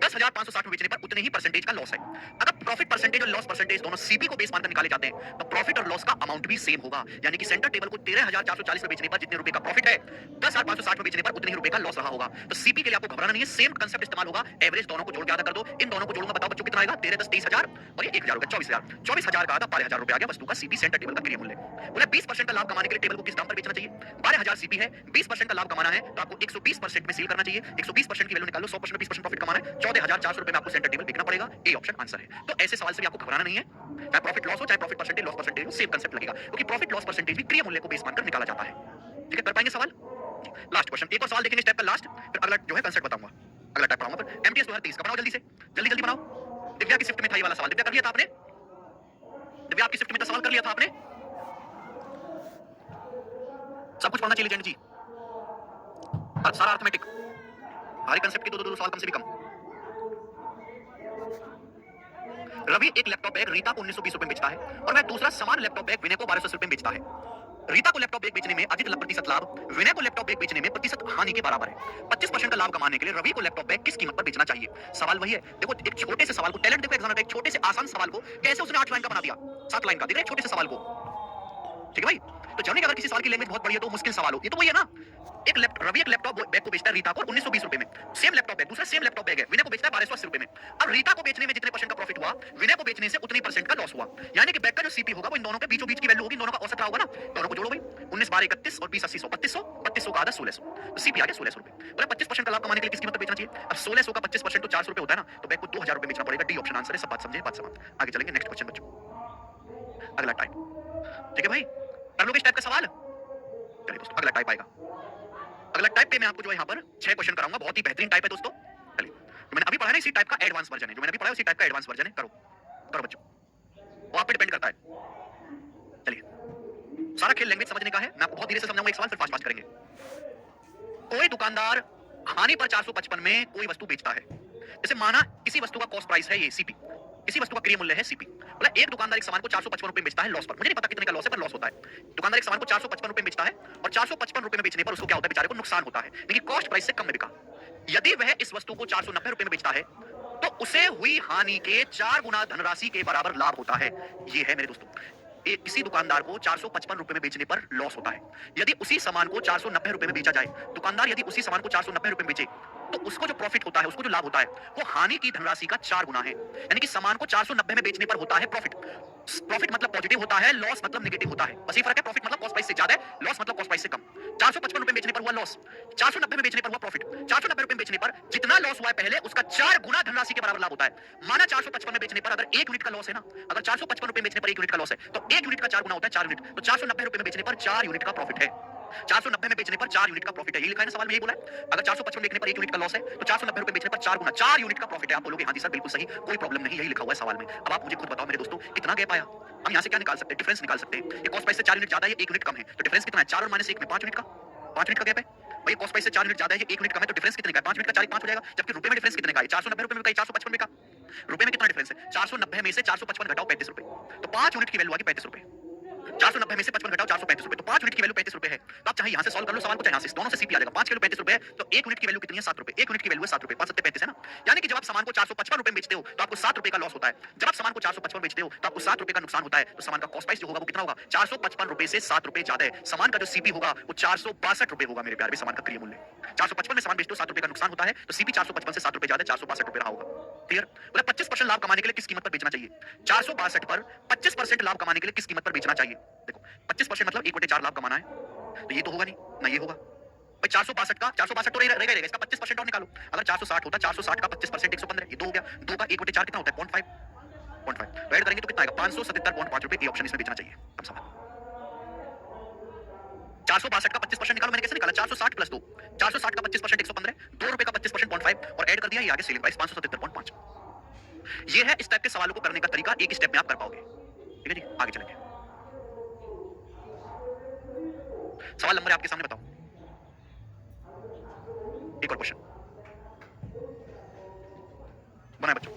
10560 में बेचने पर उतने ही परसेंटेज का लॉस है। अगर प्रॉफिट परसेंटेज और लॉस परसेंटेज दोनों सीपी को बेस मानकर निकाले जाते हैं तो प्रॉफिट और लॉस का अमाउंट भी सेम होगा, यानी कि सेंटर टेबल को 13440 में बेचने पर जितने रुपए का प्रॉफिट है 10560 में बेचने पर उतने ही रुपए का लॉस रहा होगा। तो सीपी के लिए आपको घबराना नहीं है, सेम कांसेप्ट इस्तेमाल होगा, एवरेज दोनों को जोड़ के आधा कर दो। इन दोनों को जोड़ूंगा, बताओ बच्चों कितना आएगा, 13 10 23000 और ये 1000 हो गया 24000, 24000 का आधा 12000 रुपए आ गया वस्तु का सीपी सेंटर टेबल का क्रिया मूल्य। बोले 20% का लाभ कमाने के लिए टेबल को किस दाम पर बेचना चाहिए? 12000 सीपी है, 20% का लाभ कमाना है तो आपको 120% में सेल करना चाहिए, 120% की वैल्यू निकालो, 100% में 20% प्रॉफिट कमाना है, 14400 रुपए में आपको सेंटर टेबल बेचना पड़ेगा। ए ऑप्शन आंसर है। तो ऐसे सवाल से भी आपको घबराना नहीं है, चाहे प्रॉफिट लॉस हो चाहे प्रॉफिट परसेंटेज लॉस परसेंटेज हो, सेम कांसेप्ट लगेगा, क्योंकि प्रॉफिट लॉस परसेंटेज भी क्रिया मूल्य को बेस मानकर निकाला जाता है। ठीक है, कर पाएंगे सवाल? लास्ट क्वेश्चन, एक और सवाल देखेंगे स्टेप का लास्ट, फिर अगला जो है कांसेप्ट बताऊंगा, अगला टाइप पढ़ाऊंगा। फिर एमटीएस 2030 का बनाओ जल्दी से, जल्दी जल्दी बनाओ। दिव्या की शिफ्ट में था ये वाला सवाल, दिव्या कर लिया था आपने? दिव्या आपकी शिफ्ट में था, सवाल कर लिया था आपने? सब कुछ पढ़ना चाहिए लेजेंड जी, सारा अर्थमेटिक, हर कांसेप्ट के दो सवाल कम से भी कम। रवि एक लैपटॉप बैग रीता को 1920 रुपए में बेचता है और वह दूसरा समान लैपटॉप बैग विनय को 1200 रुपए में बेचता है। रीता को लैपटॉप बैग बेचने में अर्जित प्रतिशत लाभ विनय को लैपटॉप बैग बेचने में प्रतिशत हानि के बराबर है। 25% का लाभ कमाने के लिए रवि को लैपटॉप बैग किस कीमत पर बेचना चाहिए? सवाल वही है, देखो एक छोटे से सवाल को, टैलेंट देखो एग्जाम में, एक छोटे से आसान सवाल को कैसे उसने 8 लाइन का बना दिया, 7 लाइन का, देख रहे छोटे से सवाल को। ठीक है भाई, तो जानिए अगर किसी सवाल की लैंग्वेज बहुत बड़ी है तो मुश्किल सवाल हो, ये तो वही है ना। रवि एक लैपटॉप बैग को बेचता है रीता को 1920 रुपए में, सेम लैपटॉप बैग, दूसरा सेम लैपटॉप बैग है, विनय को बेचता है 1280 रुपए में। अब रीता को बेचने में जितने परसेंट का प्रॉफिट हुआ, विनय को बेचने से उतनी परसेंट का लॉस हुआ, यानी कि बैग का जो सीपी होगा वो इन दोनों के बीचों बीच की वैल्यू होगी, दोनों का औसत रहा होगा ना। दोनों को जोड़ो भाई, 19 12 31 और 20 80 100 3200 का आधा 1600, तो सीपी आ गया 1600 रुपए। बोले 25% का लाभ कमाने के लिए किस कीमत पर बेचना चाहिए? अब 1600 का 25% तो 400 रुपए होता है ना, तो बैग को 2000 रुपए बेचना पड़ेगा। डी ऑप्शन आंसर है, सब बात समझे, बात समाप्त। आगे चलेंगे नेक्स्ट क्वेश्चन बच्चों, अगला टाइप। ठीक है भाई, कर लोगे इस टाइप का सवाल? चलिए दोस्तों अगला टाइप आएगा, अगला टाइप पे मैं आपको जो है यहाँ पर 6 क्वेश्चन कराऊंगा, बहुत ही बेहतरीन टाइप है दोस्तों। चलिए, जो मैंने अभी पढ़ा है ना इसी टाइप का एडवांस वर्जन है, जो मैंने अभी पढ़ा है उसी टाइप का एडवांस वर्जन है। करो करो बच्चों, वो आप पे डिपेंड करता है। चलिए, सारा खेल लैंग्वेज समझने का है, मैं आपको बहुत धीरे से समझाऊंगा, एक सवाल फिर फास्ट फास्ट करेंगे। कोई दुकानदार हानि पर 455 में कोई वस्तु बेचता है, जैसे माना किसी वस्तु का कॉस्ट प्राइस है ये सीपी, किसी वस्तु का क्रिया मूल्य है सीपी। बोला एक दुकानदार एक सामान को 455 रुपए में बेचता है लॉस पर, मुझे नहीं पता कितने का लॉस है पर लॉस होता है। दुकानदार एक सामान को 455 रुपए में बेचता है और 455 रुपए में बेचने पर उसको क्या होता है, बेचारे को नुकसान होता है, लेकिन कॉस्ट प्राइस से कम में बिका। यदि वह इस वस्तु को 490 रुपए में बेचता है तो उसे हुई हानि के 4 गुना धनराशि के बराबर लाभ होता है। ये है मेरे दोस्तों, किसी दुकानदार को 455 रुपए में बेचने पर लॉस होता है। यदि उसी सामान को 490 रुपए में बेचा जाए, दुकानदार यदि उसी सामान को 490 रुपए में बेचे, तो उसको जो प्रॉफिट होता है, उसको जो लाभ होता है, वो हानि की धनराशि का 4 गुना है। यानी कि सामान को 490 में बेचने पर होता है प्रॉफिट। प्रॉफिट मतलब पॉजिटिव होता है, लॉस मतलब नेगेटिव होता है। बस ये फर्क है, प्रॉफिट मतलब कॉस्ट प्राइस से ज्यादा है, लॉस मतलब कॉस्ट प्राइस से कम। 455 रुपए बेचने पर हुआ लॉस, 490 में बेचने पर हुआ प्रॉफिट। 490 रुपए बेचने पर जितना लॉस हुआ है पहले, उसका 4 गुना धनराशि के बराबर लाभ होता है। माना 455 में बेचने पर अगर 1 यूनिट का लॉस है ना, अगर 455 रुपए बेचने पर 1 यूनिट का लॉस है, तो 1 यूनिट का 4 गुना होता है 4 यूनिट, तो 490 रुपए में बेचने पर 4 यूनिट का प्रॉफिट है। 490 में बेचने पर 4 यूनिट का प्रॉफिट है। ये लिखा है ना सवाल में, यही बोला है। अगर 455 बेचने पर 1 यूनिट का लॉस है, तो 490 रुपए बेचने पर 4 गुना 4 यूनिट का प्रॉफिट है। आप बोलोगे हां जी सर बिल्कुल सही, कोई प्रॉब्लम नहीं, यही लिखा हुआ है सवाल में। अब आप मुझे खुद बताओ मेरे दोस्तों, कितना गैप आया? हम यहां से क्या निकाल सकते हैं? डिफरेंस निकाल सकते हैं। ये कॉस्ट प्राइस से 4 यूनिट ज्यादा है, 1 यूनिट कम है, तो डिफरेंस कितना है? 4 और -1 में 5 यूनिट का, 5 यूनिट का गैप है। भाई कॉस्ट प्राइस से 4 यूनिट ज्यादा है, 1 यूनिट कम है, तो डिफरेंस कितने का है? 5 यूनिट का 4 5 हो जाएगा। जबकि रुपए में डिफरेंस कितने का है? 490 रुपए में का, 455 में का। रुपए में कितना डिफरेंस है? 490 में से 455 घटाओ 35 रुपए, तो 5 यूनिट की वैल्यू आ गई 35 रुपए। 490 में से 55 घटाओ 435 रुपए, तो 5 यूनिट की वैल्यू 35 रुपए है। तो आप चाहे यहां से सॉल्व कर लो सवाल को, चाहे यहां से, दोनों से सीपी आ जाएगा। 5 किलो 35 रुपए है, तो 1 यूनिट की वैल्यू कितनी है? 7 रुपए। 1 यूनिट की वैल्यू है 7 रुपए, 5 7 35 है ना। यानी कि जब आप सामान को 455 रुपए में बेचते हो, तो आपको 7 रुपए का लॉस होता है। जब आप सामान को 455 बेचते हो, तो आपको 7 रुपए का नुकसान होता है। तो सामान का कॉस्ट प्राइस जो होगा वो कितना होगा? 455 रुपए से 7 रुपए ज्यादा है। सामान का जो सीपी होगा वो 462 रुपए होगा मेरे प्यारे। सामान का क्रय मूल्य 455 में सामान बेचते हो, 7 रुपए का नुकसान होता है, तो सीपी 455 से 7 रुपए ज्यादा 462 रुपए रहा होगा। क्लियर? मतलब 25% लाभ कमाने के लिए किस कीमत पर बेचना चाहिए? 462 पर 25% लाभ कमाने के लिए किस कीमत पर बेचना चाहिए? देखो 25% मतलब 1/4 लाभ कमाना है, तो ये तो होगा नहीं ना, ये होगा भाई। 462 का 462 तो रहेगा, इसका 25% और निकालो। अगर 460 होता, 460 का 25% 115, ये 2 हो गया। 2 का 1/4 कितना होता है? 0.5 तो ऐड करेंगे तो कितना आएगा? 577.5 रुपए। ये ऑप्शन इसमें बेचना चाहिए। अब सवाल 462 का 25% निकालो। मैंने कैसे निकाला? 460 प्लस 2, 460 का 25% 115, 2 रुपए का 25% 0.5 और ऐड कर दिया, ये आगे सेलिंग प्राइस 577.5। ये है इस टाइप के सवालों को करने का तरीका, एक स्टेप में आप कर पाओगे। ठीक है जी, आगे चलेंगे। सवाल नंबर आपके सामने, बताओ। एक और क्वेश्चन बनाए बच्चों,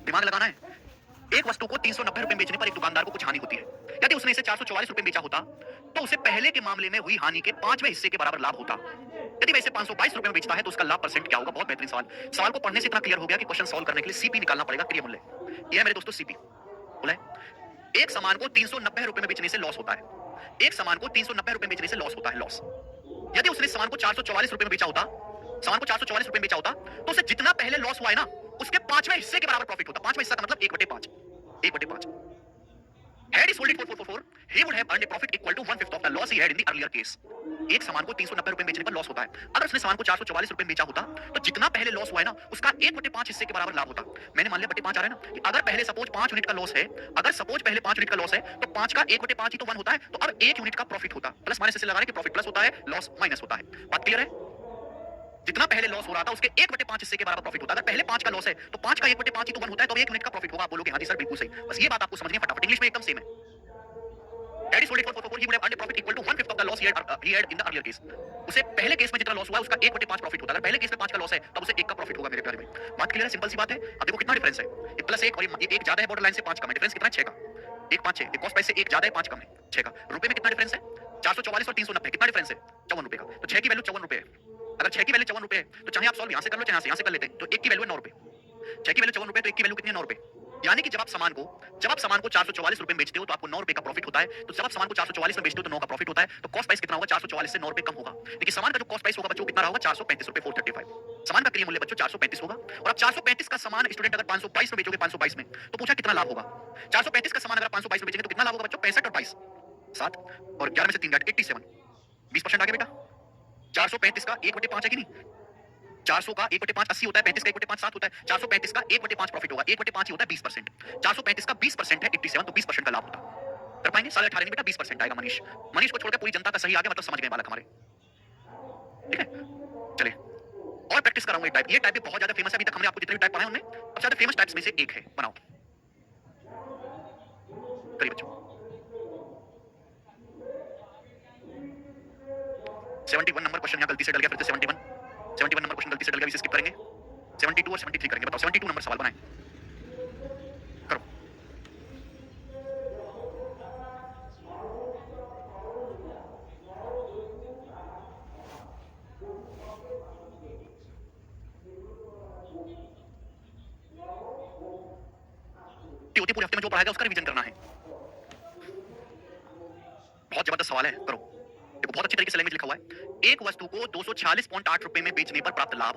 दिमाग लगाना है। एक वस्तु को 390 रुपए में बेचने पर एक दुकानदार को कुछ हानि होती है। यदि उसने इसे 444 रुपए में बेचा होता, तो उसे पहले के मामले में हुई हानि के 5वें हिस्से के बराबर लाभ होता। यदि वह इसे 522 रुपए में बेचता है, तो उसका लाभ परसेंट क्या होगा? बहुत बेहतरीन सवाल। सवाल को पढ़ने से इतना क्लियर हो गया कि क्वेश्चन सॉल्व करने के लिए सीपी निकालना पड़ेगा, क्रय मूल्य। यह है मेरे दोस्तों सीपी। बोला है एक सामान को 390 रुपए में बेचने से लॉस होता है। एक सामान को 390 रुपए में बेचने से लॉस होता है, लॉस। यदि उसने सामान को 444 रुपए में बेचा होता, सामान को 444 रुपए में बेचा होता, तो उसे जितना पहले लॉस हुआ है ना, उसके 5वें हिस्से के बराबर प्रॉफिट होता। 5वां हिस्सा का मतलब 1/5, 1/5। Had he sold it for 444, he would have earned a profit equal to 1/5 of the loss he had in the earlier case. एक सामान को 390 रुपए में बेचने पर लॉस होता है। अगर उसने सामान को 444 रुपए में बेचा होता, तो जितना पहले लॉस हुआ है ना, उसका 1/5 हिस्से के बराबर लाभ होता। मैंने मान लिया 1/5 आ रहा है ना, कि अगर पहले सपोज 5 यूनिट का लॉस है, अगर सपोज पहले 5 यूनिट का लॉस है, तो 5 का 1/5 ही तो 1 होता है, तो अब 1 यूनिट का प्रॉफिट होता। प्लस माइनस से लगा रहे हैं कि प्रॉफिट प्लस होता है, लॉस माइनस होता है। बात क्लियर है? जितना पहले लॉस हो रहा था, उसके 1/5 हिस्से के बराबर प्रॉफिट होता है। अगर पहले 5 का लॉस है, तो 5 का 1/5 ही तो 1 होता है, तो 1 यूनिट का प्रॉफिट होगा। आप बोलोगे हां जी सर बिल्कुल सही। बस ये बात आपको समझनी है फटाफट, इंग्लिश में एकदम सेम है। Had he sold it for 444, he would have earned a profit equal to 1/5 of the loss he had in the earlier case. उसे पहले केस में जितना लॉस हुआ है, उसका 1/5 प्रॉफिट होता है। अगर पहले केस में 5 का लॉस है, तब उसे 1 का प्रॉफिट होगा मेरे प्यारे भाई। बात क्लियर है? सिंपल सी बात है। अब देखो कितना डिफरेंस है, ये +1 और ये 1 ज्यादा है, बॉर्डर लाइन से 5 कम है। डिफरेंस कितना है? 6 का। 1 5 6, ये कॉस्ट प्राइस से 1 ज्यादा है, 5 कम है, 6 का। रुपए में कितना डिफरेंस है? 444 और 390 कितना डिफरेंस है? 54 रुपए का। तो 6 की वैल्यू 54 रुपए है। अगर 6 की वैल्यू 54 रुपए है, तो चाहे आप सॉल्व यहां से कर लो, चाहे यहां से कर लेते हैं, तो 1 की वैल्यू है 9 रुपए। 6 की वैल्यू 54 रुपए, तो 1 की वैल्यू कितनी है? 9 रुपए। यानी कि जब आप सामान को 444 रुपए में बेचते हो, तो आपको 9 रुपए का प्रॉफिट होता है। तो जब आप सामान को 444 में बेचते हो, तो 9 का प्रॉफिट होता है। तो कॉस्ट प्राइस कितना होगा? 444 से 9 रुपए कम होगा। लेकिन सामान का जो कॉस्ट प्राइस होगा बच्चों, कितना होगा? 435 रुपए, 435। सामान का क्रय मूल्य बच्चों 435 होगा। और अब 435 का सामान स्टूडेंट अगर 522 में बेचोगे, 522 में, तो पूछा कितना लाभ होगा? 435 का सामान अगर 522 में बेचेंगे, तो कितना लाभ होगा बच्चों? 65 और 22 7 और 11 में से 3 घट 87, 20% आ गया बेटा। 435 का 1/5 है कि नहीं? 400 का 1/5 80 होता है, 35 का 1/5 7 होता है। 435 का 1/5 प्रॉफिट होगा, 1/5 ही होता है 20%। 435 का 20% है 87, तो 20% का लाभ होता। कर पाएंगे? 18.5 में बेटा 20% आएगा। मनीष को छोड़कर पूरी जनता का सही आ गया, मतलब समझ गए बालक हमारे। ठीक है, चलिए और प्रैक्टिस कराऊंगा। ये टाइप भी बहुत ज्यादा फेमस है। अभी तक हमने आपको जितने भी टाइप पढ़ाए, उनमें सबसे ज्यादा फेमस टाइप्स में से एक है। बनाओ, करिए बच्चों। 71 नंबर क्वेश्चन यहाँ गलती से डल गया, फिर से 71 नंबर क्वेश्चन गलती से डल गया, इसे स्किप करेंगे। 72 और 73 करेंगे। बताओ 72 नंबर सवाल बनाएं, करो। होती पूरे हफ्ते में जो पढ़ाएगा उसका रिवीजन करना है। बहुत जबरदस्त सवाल है, करो। देखो बहुत अच्छी तरीके से लैंग्वेज लिखा हुआ है। एक वस्तु को 246.8 रुपए में बेचने पर प्राप्त लाभ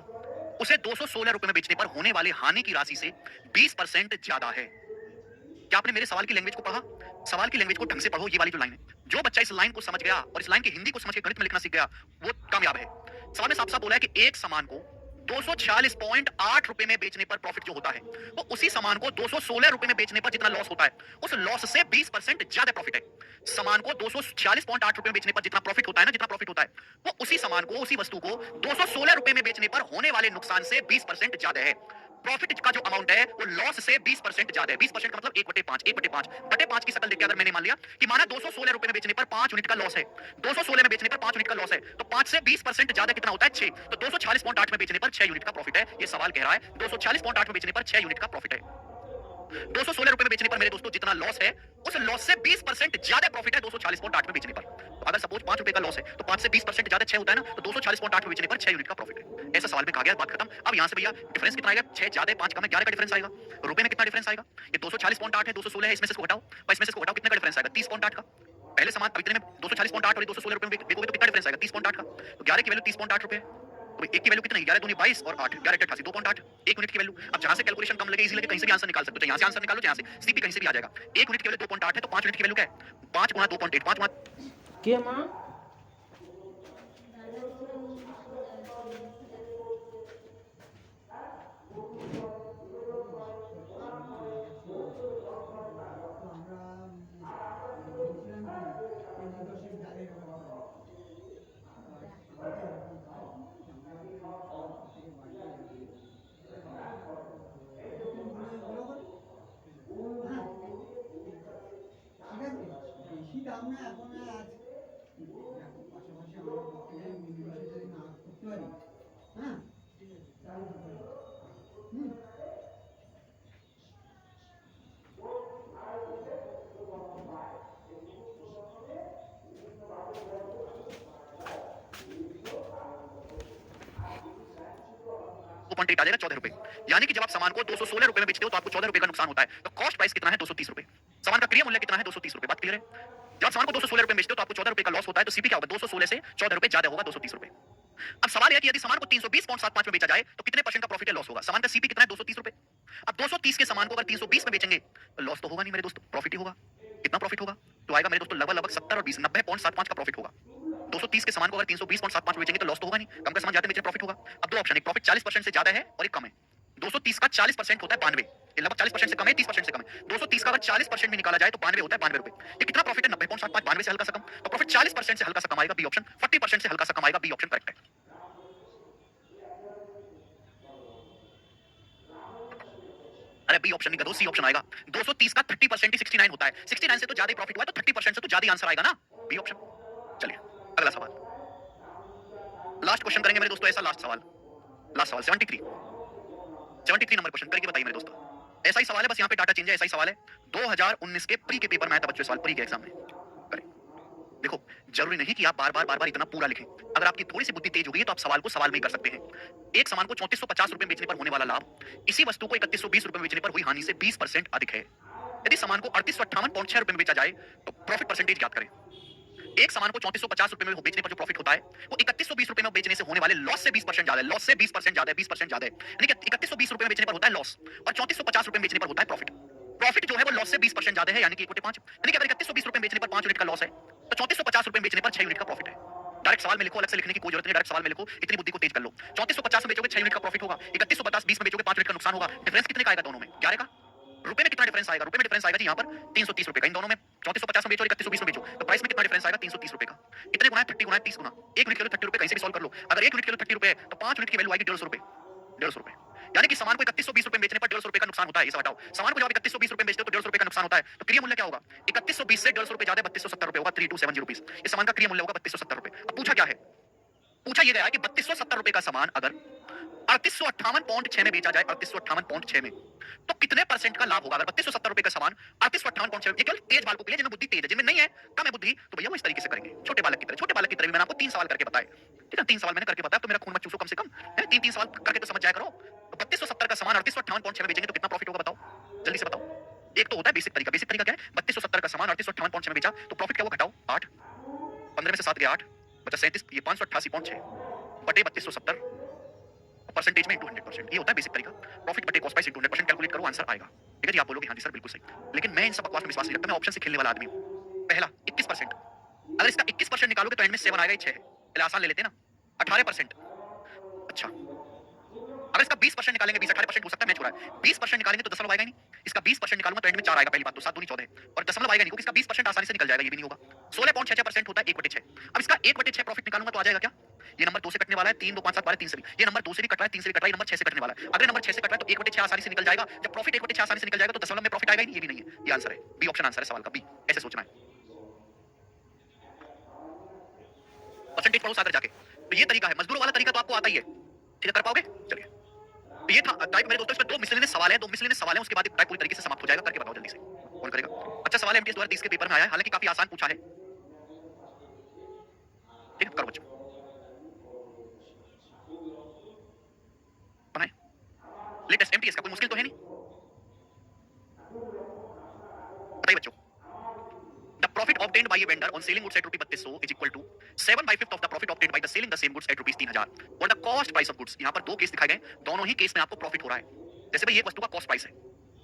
उसे 216 रुपए में बेचने पर होने वाले हानि की राशि से 20% ज्यादा है। क्या आपने मेरे सवाल की लैंग्वेज को पढ़ा? सवाल की लैंग्वेज को ढंग से पढ़ो, ये वाली जो लाइन है। जो बच्चा इस लाइन को समझ गया और इस लाइन की हिंदी को समझ के गणित में लिखना सीख गया, वो कामयाब है। सवाल में साफ-साफ बोला है कि एक सामान को 246.8 रुपए में बेचने पर प्रॉफिट जो होता है, वो उसी सामान को 216 रुपए में बेचने पर जितना लॉस होता है, उस लॉस से 20% ज्यादा प्रॉफिट है। सामान को 246.8 रुपए में बेचने पर जितना प्रॉफिट होता है ना, जितना प्रॉफिट होता है, वो उसी सामान को, उसी वस्तु को 216 रुपए में बेचने पर होने वाले नुकसान से 20% ज्यादा है। प्रॉफिट का जो अमाउंट है वो लॉस से 20% ज्यादा है। 20% का मतलब 1/5 1/5 की शकल देख के अगर मैंने मान लिया कि माना 216 रुपए में बेचने पर 5 यूनिट का लॉस है, 216 में बेचने पर 5 यूनिट का लॉस है, तो 5 से 20% ज्यादा कितना होता है? 6। तो 246.8 में बेचने पर 6 यूनिट का प्रॉफिट है। ये सवाल कह रहा है 246.8 में बेचने पर 6 यूनिट का प्रॉफिट है। 216 रुपए में बेचने पर मेरे दोस्तों जितना लॉस है, उस लॉस से 20% ज्यादा प्रॉफिट है 246.8 में बेचने पर। तो अगर सपोज 5 रुपए का लॉस है, तो 5 से 20% ज्यादा 6 होता है ना, तो 246.8 में बेचने पर 6 यूनिट का प्रॉफिट है। ऐसा सवाल में कहा गया, बात खत्म। अब यहां से भैया डिफरेंस कितना आएगा? 6 ज्यादा 5 कम है, 11 का डिफरेंस आएगा। रुपए में कितना डिफरेंस आएगा? ये 246.8 है, 216 है, इसमें से इसको घटाओ और इसमें से इसको घटाओ, कितने का डिफरेंस आएगा? 30.8 का। पहले समान अब इतने में 246.8 और 216 रुपए में बेचोगे तो कितना डिफरेंस आएगा? 30.8 का। तो 11 की वैल्यू 30.8 रुपए। तो एक की वैल्यू कितनी? 11 दूनी 22 और 8 11 88 2.8 1 यूनिट की वैल्यू। अब जहां से कैलकुलेशन कम लगे, इजी लगे, कहीं से भी आंसर निकाल सकते हो। चाहे यहां से आंसर निकालो, चाहे यहां से सीपी कहीं से भी आ जाएगा। 1 यूनिट की वैल्यू 2.8 है, तो 5 यूनिट की वैल्यू क्या है? 5 गुना 2.8 5 गुना के माँ 2.8 आ जाएगा 14 रुपए। यानी कि जब आप सामान को 216 रुपए में बेचते हो तो आपको 14 रुपए का नुकसान होता है। तो कॉस्ट प्राइस कितना है? 230 रुपए। सामान का क्रिया मूल्य कितना है? 230 रुपए। बात क्लियर है? जब सामान को 216 रुपए में बेचते हो तो आपको 14 रुपए का लॉस होता है, तो सीपी क्या होगा? 216 से 14 रुपए ज्यादा होगा, 230 रुपए। अब सवाल है कि यदि सामान को 320.75 में बेचा जाए तो कितने परसेंट का प्रॉफिट या लॉस होगा? सामान का सीपी कितना है? 230 रुपए। अब 230 के सामान को अगर 320 में बेचेंगे तो लॉस तो होगा नहीं मेरे दोस्तों, प्रॉफिट ही होगा। कितना प्रॉफिट होगा? तो आएगा मेरे दोस्तों लगभग 70 और 20 90.75 का प्रॉफिट होगा। 230 के सामान को अगर 320.75 में बेचेंगे तो लॉस तो होगा नहीं, कम का सामान ज्यादा बेचने प्रॉफिट होगा। अब दो ऑप्शन, एक प्रॉफिट 40% से ज्यादा है और एक कम है। 230 का 40% होता है 92, ये लगभग 40% से कम है, 30% से कम है। 230 का अगर 40% भी निकाला जाए तो 92 होता है, 92 रुपए। ये कितना प्रॉफिट है? 90.75, 92 से हल्का सा कम। तो प्रॉफिट 40% से हल्का सा कम आएगा, बी ऑप्शन। 40% से हल्का सा कम आएगा, बी ऑप्शन करेक्ट है। अरे बी ऑप्शन नहीं कर दो, सी ऑप्शन आएगा। 230 का 30% ही 69 होता है। 69 से तो ज्यादा ही प्रॉफिट हुआ है, तो 30% से तो ज्यादा ही आंसर आएगा ना, बी ऑप्शन। चलिए अगला सवाल, लास्ट क्वेश्चन करेंगे मेरे दोस्तों, ऐसा लास्ट सवाल, लास्ट सवाल 73 नंबर क्वेश्चन करके बताइए मेरे दोस्तों। ऐसा ही सवाल है, बस यहाँ पे डाटा चेंज है, ऐसा ही सवाल है। 2019 के प्री के पेपर में आया था बच्चों, सवाल प्री के एग्जाम में। करें देखो, जरूरी नहीं कि आप बार बार इतना पूरा लिखें। अगर आपकी थोड़ी सी बुद्धि तेज हो गई है तो आप सवाल को सवाल में ही कर सकते हैं। एक सामान को 3450 रुपए में बेचने पर होने वाला लाभ इसी वस्तु को 3120 रुपए में बेचने पर हुई हानि से 20% अधिक है। यदि सामान को 3858.6 रुपए में बेचा जाए तो प्रॉफिट परसेंटेज ज्ञात करें। एक सामान को 3450 रुपए में बेचने पर जो प्रॉफिट होता है वो 3120 रुपए में बेचने से होने वाले लॉस से 20% ज्यादा है, लॉस से 20% ज्यादा है, 20% ज्यादा है। यानी कि 3120 रुपए में बेचने पर होता है लॉस और 3450 रुपए में बेचने पर होता है प्रॉफिट। प्रॉफिट जो है वो लॉस से 20% ज्यादा है, यानी कि 1/5। यानी कि अगर 3120 रुपए में बेचने पर 5 यूनिट का लॉस है तो 3450 रुपए में बेचने पर 6 यूनिट का प्रॉफिट है। डायरेक्ट सवाल में लिखो, अलग से लिखने की कोई जरूरत नहीं, डायरेक्ट सवाल में लिखो, इतनी बुद्धि को तेज कर लो। 3450 में बेचोगे 6 यूनिट का प्रॉफिट होगा, 3150 20 में बेचोगे 5 यूनिट का नुकसान होगा। डिफरेंस कितने का आएगा दोनों में? 11 का। रुपए में कितना डिफरेंस आएगा? रुपए में डिफरेंस आएगा जी यहाँ पर 330 रुपए का। इन दोनों में 3450 में बेचो और 3120 में बेचो तो प्राइस में कितना डिफरेंस आएगा? 330 रुपए का। इतने गुना है 30 गुना 30 गुना, 1 यूनिट के लिए 30 रुपए, कहीं से भी सॉल्व कर लो। अगर 1 यूनिट के लिए 30 रुपए है तो 5 यूनिट की वैल्यू आएगी 150 रुपए, 150 रुपए। यानी कि सामान को 3120 रुपए में बेचने पर 150 रुपए का नुकसान होता है। ये सब हटाओ, सामान को जब 3120 रुपए में बेचते हो तो 150 रुपए का नुकसान होता है, तो क्रिया मूल्य क्या होगा? 3120 से 150 रुपए ज्यादा 3270 रुपए होगा, 3270 रुपीस। इस सामान का क्रिया मूल्य होगा 3270 रुपए। अब पूछा क्या है? पूछा ये गया है कि 3270 रुपए का सामान अगर 3858.6 में बेचा जाए, 3858.6 में, तो कितने परसेंट का लाभ होगा? अगर 3270 रुपए का सामान 3858.6, ये केवल तेज बालकों के लिए, जिनमें बुद्धि तेज है, जिनमें नहीं है कम है बुद्धि, तो भैया वो इस तरीके से करेंगे, छोटे बालक की तरह। छोटे बालक की तरह मैंने आपको 3 सवाल करके बताए, ठीक है? 3 सवाल मैंने करके बताया तो मेरा खून मत चूसो कम से कम, है? 3 सवाल करके तो समझ जाया करो। तो 3270 का सामान 3858.6 में बेचेंगे तो कितना प्रॉफिट होगा बताओ, जल्दी से बताओ। एक तो होता है बेसिक तरीका। बेसिक तरीका क्या है? 3270 का सामान 3858.6 में बेचा तो प्रॉफिट क्या हुआ? घटाओ 8। 15 में से 7 गया 8 बचा 37, ये 588.6 बटे 3270 परसेंटेज में इंटू 100%। ये होता है बेसिक तरीका। प्रॉफिट बटे कॉस्ट प्राइस इंटू 100% कैलकुलेट करो, आंसर आएगा। ठीक है जी, आप बोलोगे हाँ जी सर बिल्कुल सही, लेकिन मैं इन सब बकवास में विश्वास नहीं रखता। मैं ऑप्शन से खेलने वाला आदमी हूँ। पहला 21%, अगर इसका 21% निकालोगे तो एंड में 7 आएगा, ये 6 है, पहले आसान ले लेते हैं ना। 18%, अच्छा अगर इसका 20% निकालेंगे, 20-18% हो सकता है मैच हो रहा है, 20% निकालेंगे तो दशमलव आएगा ही नहीं। इसका 20% निकालूंगा तो एंड में 4 आएगा, पहली बात तो 7 दूनी 14 है, और दशमलव आएगा नहीं क्योंकि इसका 20% आसानी से निकल जाएगा, ये भी नहीं होगा। 16.66% होता है 1/6। अब इसका 1/6 प्रॉफिट निकालूंगा तो आ जाएगा क्या, ये नंबर 2 से कटने वाला है, 3 2 5 7 12 3 से भी, ये नंबर 2 से भी कट रहा है, 3 से भी कट रहा है, ये नंबर 6 से कटने वाला है। अगर नंबर 6 से कट रहा है तो 1/6 आसानी से निकल जाएगा। जब प्रॉफिट 1/6 आसानी से निकल जाएगा तो दशमलव में प्रॉफिट आएगा ही नहीं, ये भी नहीं है। ये आंसर है, बी ऑप्शन आंसर है सवाल का, बी ऐसे सोचना है। परसेंटेज पढ़ो सागर जाके, तो ये तरीका है, मजदूरों वाला तरीका तो आपको आता ही है। ठीक है, कर पाओगे? चलिए, तो ये था टाइप। मेरे दोस्तों इसमें 2 मिसलेनियस सवाल है, 2 मिसलेनियस सवाल है, उसके बाद टाइप पूरी तरीके से समाप्त हो जाएगा। करके बताओ जल्दी से, कौन करेगा? अच्छा सवाल है, एमटीएस 2030 के पेपर में आया है, हालांकि काफी आसान पूछा है। ठीक है, करो बच्चों, बनाए। लेटेस्ट एमटीएस का कोई मुश्किल तो है नहीं, बताइए बच्चों। The profit obtained by a vendor on selling goods at रुपये 3200 is equal to 7/5 of the profit obtained by the selling the same goods at rupees 3000 और the cost price of goods। यहाँ पर 2 केस दिखाए गए, दोनों ही case में आपको profit हो रहा है। जैसे भाई ये वस्तु का कॉस्ट प्राइस है,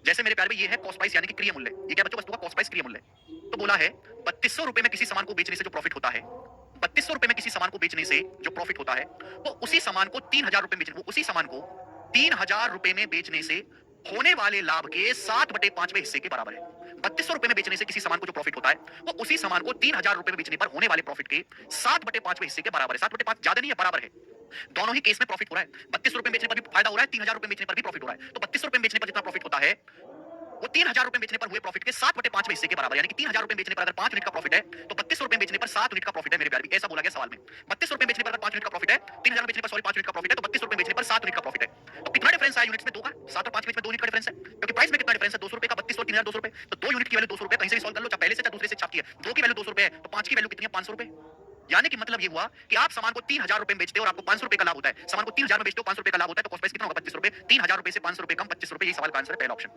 जैसे मेरे प्यारे भाई ये है कॉस्ट प्राइस यानी कि क्रिय मूल्य। ये क्या बच्चों, वस्तु का कॉस्ट प्राइस क्रिय मूल्य। तो बोला है 3200 रुपए में किसी सामान को बेचने से जो प्रॉफिट होता है, 3200 रुपए में किसी सामान को बेचने से जो प्रॉफिट होता है, वो उसी सामान को 3000 रुपए में बेचने, वो उसी सामान को 3000 रुपए में बेचने से होने वाले लाभ के 7/5वें हिस्से के बराबर है। 3200 रुपए में बेचने से किसी सामान को जो प्रॉफिट होता है, वो उसी सामान को 3000 रुपए में बेचने पर होने वाले प्रॉफिट के 7/5वें हिस्से के बराबर है। 7/5 ज्यादा नहीं है, बराबर है। दोनों ही केस में प्रॉफिट हो रहा है। 3200 रुपए बेचने पर भी फायदा हो रहा है, 3000 रुपए बेचने पर भी प्रॉफिट हो रहा है। तो 3200 रुपए बेचने पर जितना प्रॉफिट होता है, वो 3000 रुपए बेचने पर हुए प्रॉफिट के 7/5वें हिस्से के बराबर, यानी कि 3000 रुपए बेचने पर अगर 5 यूनिट का प्रॉफिट है तो 3200 रुपए बेचने पर 7 यूनिट का प्रॉफिट है मेरे प्यारे। ऐसा बोला गया सवाल में। 3200 रुपए बेचने पर अगर 5 यूनिट का प्रॉफिट है, 3000 बेचने पर सॉरी 5 यूनिट का प्रॉफिट है, तो 3200 रुपए बेचने पर 7 यूनिट का प्रॉफिट है। तो कितना डिफरेंस है यूनिट्स में? 2 का। 7 और 5 के बीच में 2 यूनिट का डिफरेंस है, क्योंकि प्राइस में कितना डिफरेंस है? 200 रुपए का। 3200 और 3000 200 रुपए, तो 2 यूनिट की वैल्यू 200 रुपए। कहीं से भी सॉल्व कर लो, चाहे पहले से चाहे दूसरे से छापती है। 2 की वैल्यू 200 रुपए है, तो 5 की वैल्यू कितनी है? 500 रुपए। यानी कि मतलब ये हुआ कि आप सामान को 3000 रुपए में बेचते हो और आपको 500 रुपए का लाभ होता है। सामान को 3000 में बेचते हो, 500 रुपए का लाभ होता है, तो कॉस्ट प्राइस कितना होगा? 25 रुपए। 3000 रुपए से 500 रुपए कम 25 रुपए, यही सवाल का आंसर है, पहला ऑप्शन।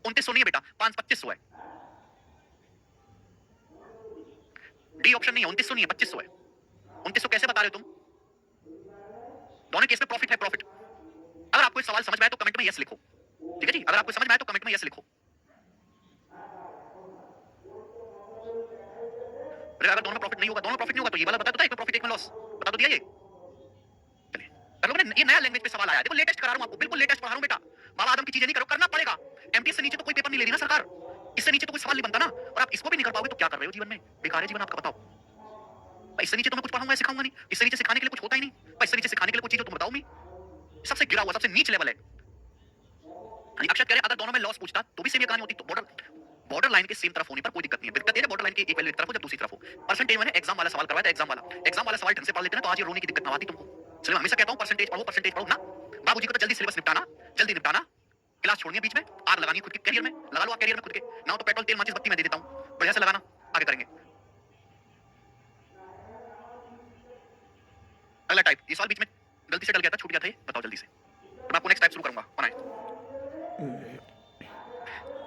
2900 नहीं है बेटा, 2500 है। डी ऑप्शन नहीं है, 2900 नहीं है, 2500 है। 2900 कैसे बता रहे हो तुम? दोनों केस में प्रॉफिट है, प्रॉफिट। अगर आपको इस सवाल समझ में आए तो कमेंट में यस लिखो। ठीक है जी, अगर आपको समझ में आए तो कमेंट में यस लिखो। अगर दोनों प्रॉफिट नहीं होगा, दोनों प्रॉफिट नहीं होगा तो ये वाला बता दो, एक में प्रॉफिट एक में लॉस बता दो, दिया ये। चलिए कर लोगे ना, ये नया लैंग्वेज पे सवाल आया। देखो लेटेस्ट करा रहा हूं आपको, बिल्कुल लेटेस्ट पढ़ा रहा हूं बेटा। बाबा आदम की चीजें नहीं करो, करना पड़ेगा। एमटीएस से नीचे तो कोई पेपर नहीं ले रही ना सरकार, इससे नीचे तो कोई सवाल नहीं बनता ना। और आप इसको भी नहीं कर पाओगे तो क्या कर रहे हो जीवन में? बेकार है जीवन आपका, बताओ। इससे नीचे तो मैं कुछ पढ़ाऊंगा सिखाऊंगा नहीं, इससे नीचे सिखाने के लिए कुछ होता ही नहीं। इससे नीचे सिखाने के लिए कुछ चीज तुम बताओ नहीं, सबसे गिरा हुआ, सबसे नीच लेवल है। अक्षत कह रहे अगर दोनों में लॉस पूछता तो भी सेम ये कहानी होती। तो बॉर्डर लाइन के सेम तरफ होने पर कोई दिक्कत नहीं है। दिक्कत ये है बॉर्डर लाइन के एक वैल्यू एक तरफ हो जब दूसरी तरफ हो। परसेंटेज मैंने एग्जाम वाला सवाल करवाया था, एग्जाम वाला सवाल ढंग से पढ़ लेते ना तो आज ये रोने की दिक्कत ना आती तुमको। चलो मैं हमेशा कहता हूं परसेंटेज पढ़ो ना। बाबूजी को तो जल्दी सिलेबस निपटाना, जल्दी निपटाना, क्लास छोड़नी है बीच में, आग लगानी खुद के करियर में, लगा लो आप करियर में खुद के। ना तो पेट्रोल तेल माचिस बत्ती मैं दे देता हूं, बढ़िया से लगाना, आगे करेंगे। अगला टाइप, ये सवाल बीच में गलती से डल गया था, छूट गया था, ये बताओ जल्दी से। तो मैं आपको नेक्स्ट टाइप शुरू करूंगा। कौन है?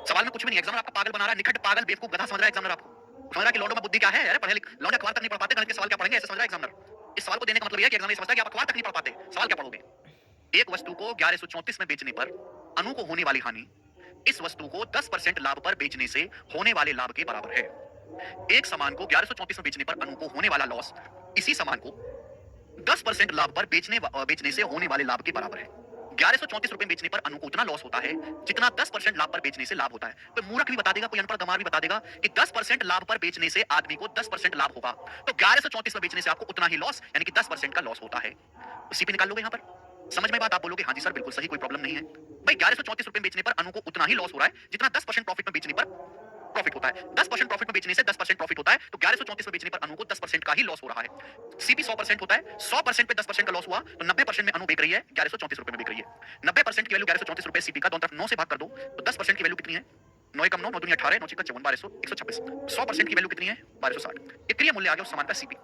सवाल में कुछ भी नहीं, एग्जामिनर आपका पागल बना रहा है, निखट पागल बेवकूफ गधा समझ रहा है एग्जामिनर आपको। समझ रहा है कि लौंडों में बुद्धि क्या है? अरे पढ़े लिख लौंडे अखबार तक नहीं पढ़ पाते, गणित के सवाल क्या पढ़ेंगे, ऐसे समझ रहा है एग्जामिनर। इस सवाल को देने का मतलब यह है कि एग्जामिनर समझता है कि आप अखबार तक नहीं पढ़ पाते, सवाल क्या पढ़ोगे? एक वस्तु को 1134 में बेचने पर अनु को होने वाली हानि इस वस्तु को 10% लाभ पर बेचने से होने वाले लाभ के बराबर है। एक सामान को 1134 में बेचने पर अनु को होने वाला लॉस इसी सामान को 10% लाभ पर बेचने से होने वाले लाभ के बराबर है। 1134 रुपए बेचने पर अनु को उतना लॉस होता है जितना 10% लाभ पर बेचने से लाभ होता है। तो मूर्ख भी बता देगा, कोई अनपढ़ गंवार भी बता देगा कि 10% लाभ पर बेचने से आदमी को 10% लाभ होगा, तो 1134 में बेचने से आपको उतना ही लॉस यानी कि 10% का लॉस होता है। तो सीपी निकाल लोगे यहाँ पर। समझ में बात? आप बोलोगे हाँ जी सर बिल्कुल सही, कोई प्रॉब्लम नहीं है। भाई 1134 रुपए बेचने पर अनु को उतना ही लॉस हो रहा है जितना 10% प्रॉफिट में बेचने पर प्रॉफिट होता है। 10% प्रॉफिट में बेचने से 10% प्रॉफिट होता है, तो 1134 में बेचने पर अनु को 10% का ही लॉस हो रहा है। सीपी 100% होता है, 100% पे 10% का लॉस हुआ तो 90% में अनु बेच रही है, 1134 रुपए में बेच रही है। 90% की वैल्यू 1134 रुपए सीपी का, दोनों तरफ 9 से भाग कर दो तो 10% की वैल्यू कितनी है? 9 कम 9 9 दूनी 18 9 6 54 1200 126। 100% की वैल्यू कितनी है? 1260। एक क्रिय मूल्य आ गया उस सामान का सीपी,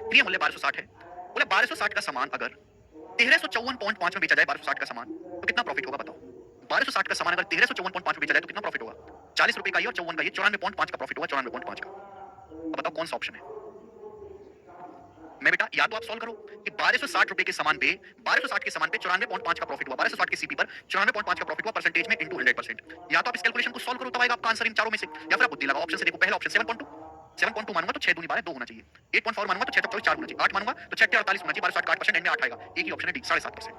क्रिय मूल्य 1260 है। बोले 1260 का सामान अगर 1354.5 में बेचा जाए 1260 का सामान, तो कितना प्रॉफिट होगा बताओ? 1260 का सामान अगर 1354.5 में बेचा जाए तो कितना प्रॉफिट होगा? 40 रुपए का ये और 54 का ये, 94.5 का प्रॉफिट होगा, 94.5 का। अब बताओ कौन सा ऑप्शन है? मैं बेटा या तो आप सॉल्व करो कि 1260 रुपए के सामान पे 1260 के सामान पे 94.5 का प्रॉफिट हुआ, 1260 के सीपी पर 94.5 का प्रॉफिट हुआ परसेंटेज में इनटू 100%। या तो आप इस कैलकुलेशन को सॉल्व करो तब आएगा आपका आंसर इन चारों में से, या फिर आप बुद्धि लगाओ ऑप्शन से। देखो पहला ऑप्शन 7.2, 7.2 मानूंगा तो 6 दूनी 12 2 होना चाहिए, 8.4 मानूंगा तो 6 24 4 होना चाहिए, 8 मानूंगा तो 6 48 होना चाहिए, 1260 का 8% एंड में 8 आएगा। एक ही ऑप्शन है डी 7.5%।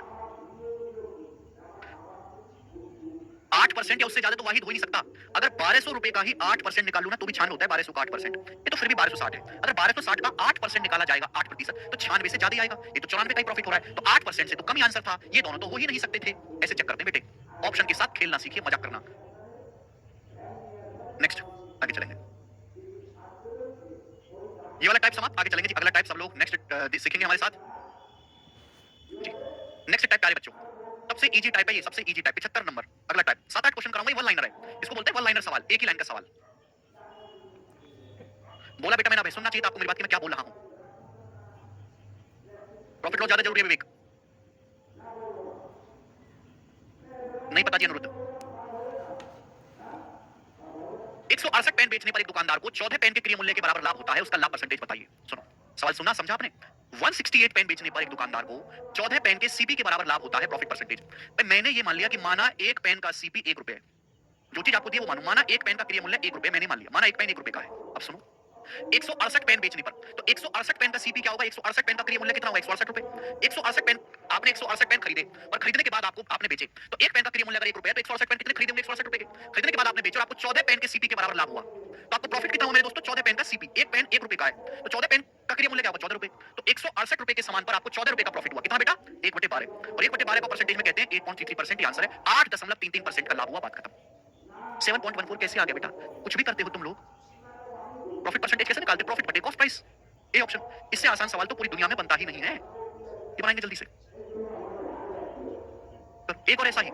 8% या उससे ज्यादा तो वाहिद हो ही नहीं सकता। अगर 1200 रुपए का ही 8% निकाल लूं ना तो भी 96 होता है, 1200 का 8%, ये तो फिर भी 1260 है। अगर 1260 का 8% निकाला जाएगा 8% तो 96 से ज्यादा ही आएगा, ये तो 94 का ही प्रॉफिट हो रहा है, तो 8% से तो कम ही आंसर था। ये दोनों तो हो ही नहीं सकते थे। ऐसे चेक करते हैं बेटे, ऑप्शन के साथ खेलना सीखिए, मजाक करना। नेक्स्ट आगे चलेंगे, ये वाला टाइप समाप्त, आगे चलेंगे जी। अगला टाइप सब लोग नेक्स्ट सीखेंगे हमारे साथ जी। नेक्स्ट टाइप प्यारे बच्चों, सबसे इजी टाइप है ये, सबसे इजी टाइप 75 नंबर। अगला टाइप 7-8 क्वेश्चन कराऊंगा, ये वन लाइनर है, इसको बोलते हैं वन लाइनर सवाल, एक ही लाइन का सवाल। बोला बेटा मैंने अब सुनना चाहिए था आपको मेरी बात कि मैं क्या बोल रहा हूं। प्रॉफिट लॉस ज्यादा जरूरी है विवेक? नहीं पता जी अनुरुद्ध। 168 पेन बेचने पर एक दुकानदार को 14 पेन के क्रय मूल्य के बराबर लाभ होता है, उसका लाभ परसेंटेज बताइए। सुनो सवाल, सुना समझा आपने? 168 पेन बेचने पर एक दुकानदार को 14 पेन के सीपी के बराबर लाभ होता है, प्रॉफिट परसेंटेज। मैंने ये मान लिया कि माना एक पेन का सीपी 1 रुपए है, जो चीज आपको दी वो मानो, माना एक पेन का क्रय मूल्य 1 रुपए मैंने मान लिया, माना एक पेन 1 रुपए का है। अब सुनो 168 पेन बेचने पर, तो 168 पेन का सीपी क्या होगा? 168 पेन का क्रय मूल्य कितना होगा? 168 रुपए। 168 पेन आपने 168 पेन खरीदे और खरीदने के बाद आपको आपने बेचे, तो एक पेन का क्रय मूल्य अगर 1 रुपए है तो 168 पेन कितने खरीदे होंगे? 168 रुपए के। खरीदने के बाद आपने बेचे और आपको 14 पेन के सीपी के बराबर लाभ हुआ, तो आपको प्रॉफिट कितना हुआ मेरे दोस्तों? 14 पेन का सीपी। एक पेन 1 रुपए का है तो 14 पेन का क्रय मूल्य क्या होगा? 14 रुपए। तो 168 रुपए के सामान पर आपको 14 रुपए का प्रॉफिट हुआ। कितना बेटा? 1/12। और 1/12 को परसेंटेज में कहते हैं 8.33%। ये आंसर है, 8.33% का लाभ हुआ, बात खत्म। 7.14 कैसे आ गया बेटा? कुछ भी करते हो तुम लोग, प्रॉफिट परसेंटेज कैसे निकालते? प्रॉफिट बटे कॉस्ट प्राइस, ए ऑप्शन। इससे आसान सवाल तो पूरी दुनिया में बनता ही नहीं है, ये बनाएंगे जल्दी से। एक और ऐसा ही,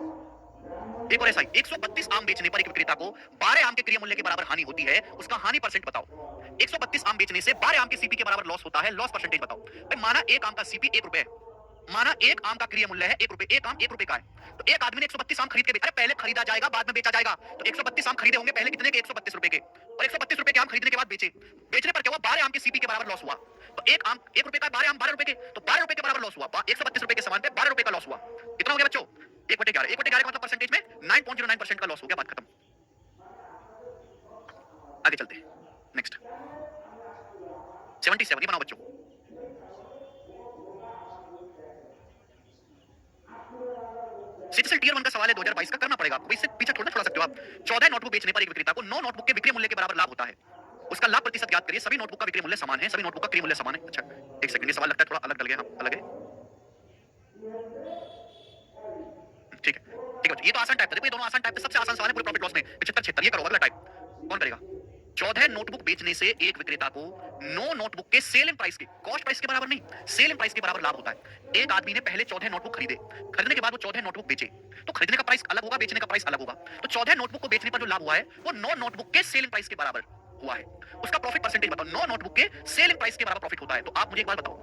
एक और ऐसा ही 132 आम बेचने पर एक विक्रेता को 12 आम के क्रय मूल्य के बराबर हानि होती है, उसका हानि परसेंट बताओ। 132 आम बेचने से 12 आम के सीपी के बराबर लॉस होता है, लॉस परसेंटेज बताओ। भाई माना एक आम का सीपी 1 रुपए है, माना एक आम का क्रय मूल्य है 1 रुपए, एक आम 1 रुपए का है, तो एक आदमी ने 132 आम खरीद के बेचा। पहले खरीदा जाएगा बाद में बेचा जाएगा, तो 132 आम खरीदे होंगे पहले कितने के? 132 रुपए के, और 132 रुपए के आम खरीदने के बाद बेचे। बेचने पर क्या हुआ? 12 आम के सीपी के बराबर लॉस हुआ। तो एक आम 1 रुपए का, 12 आम 12 रुपए के, तो 12 रुपए के बराबर लॉस हुआ। 132 रुपए के सामान पे 12 रुपए का लॉस हुआ। कितना हो गया बच्चों? 1/11। 1/11 का मतलब परसेंटेज में 9.09% का लॉस हो गया, बात खत्म। आगे चलते हैं नेक्स्ट 77, ये बनाओ बच्चों। सीटीएल टीयर 1 का सवाल है 2022 का, करना पड़ेगा आपको, इससे पीछे थोड़ा छोड़ा सकते हो आप। 14 नोटबुक बेचने पर एक विक्रेता को 9 नोटबुक के विक्रय मूल्य के बराबर लाभ होता है, उसका लाभ प्रतिशत ज्ञात करिए। सभी नोटबुक का विक्रय मूल्य समान है, सभी नोटबुक का क्रय मूल्य समान है। अच्छा एक सेकंड, ये सवाल लगता है थोड़ा अलग डल गया। हाँ अलग है, ठीक है ठीक है। ये तो आसान टाइप था, देखो ये दोनों आसान टाइप थे। सबसे आसान सवाल है पूरे प्रॉफिट लॉस में 75 76। ये करो अगला टाइप, कौन करेगा? 14 नोटबुक बेचने से एक विक्रेता को 9 नोटबुक के सेलिंग प्राइस के, कॉस्ट प्राइस के बराबर नहीं, सेलिंग प्राइस के बराबर लाभ होता है। एक आदमी ने पहले 14 नोटबुक खरीदे, खरीदने के बाद वो 14 नोटबुक बेचे, तो खरीदने का प्राइस अलग होगा, बेचने का प्राइस अलग होगा। तो 14 नोटबुक को बेचने पर जो लाभ हुआ है वो 9 नोटबुक के सेलिंग प्राइस के बराबर हुआ है, उसका प्रॉफिट परसेंटेज बताओ। 9 नोटबुक के सेलिंग प्राइस के बराबर प्रॉफिट होता है, तो आप मुझे एक बात बताओ,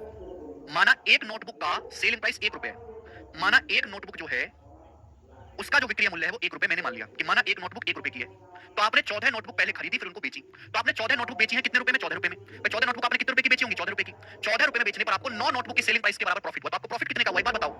माना एक नोटबुक का सेलिंग प्राइस 1 रुपए है, माना एक नोटबुक जो है उसका जो विक्रय मूल्य है वो 1 रुपए, मैंने मान लिया कि माना एक नोटबुक 1 रुपए की है, तो आपने 14 नोटबुक पहले खरीदी फिर उनको बेची, तो आपने 14 नोटबुक बेची है कितने रुपए में? 14 रुपए में। भाई 14 नोटबुक आपने कितने रुपए की बेची होंगी? 14 रुपए की। 14 रुपए में बेचने पर आपको 9 नोटबुक की सेलिंग प्राइस के बराबर प्रॉफिट हुआ, तो आपको प्रॉफिट कितने का हुआ एक बार बताओ?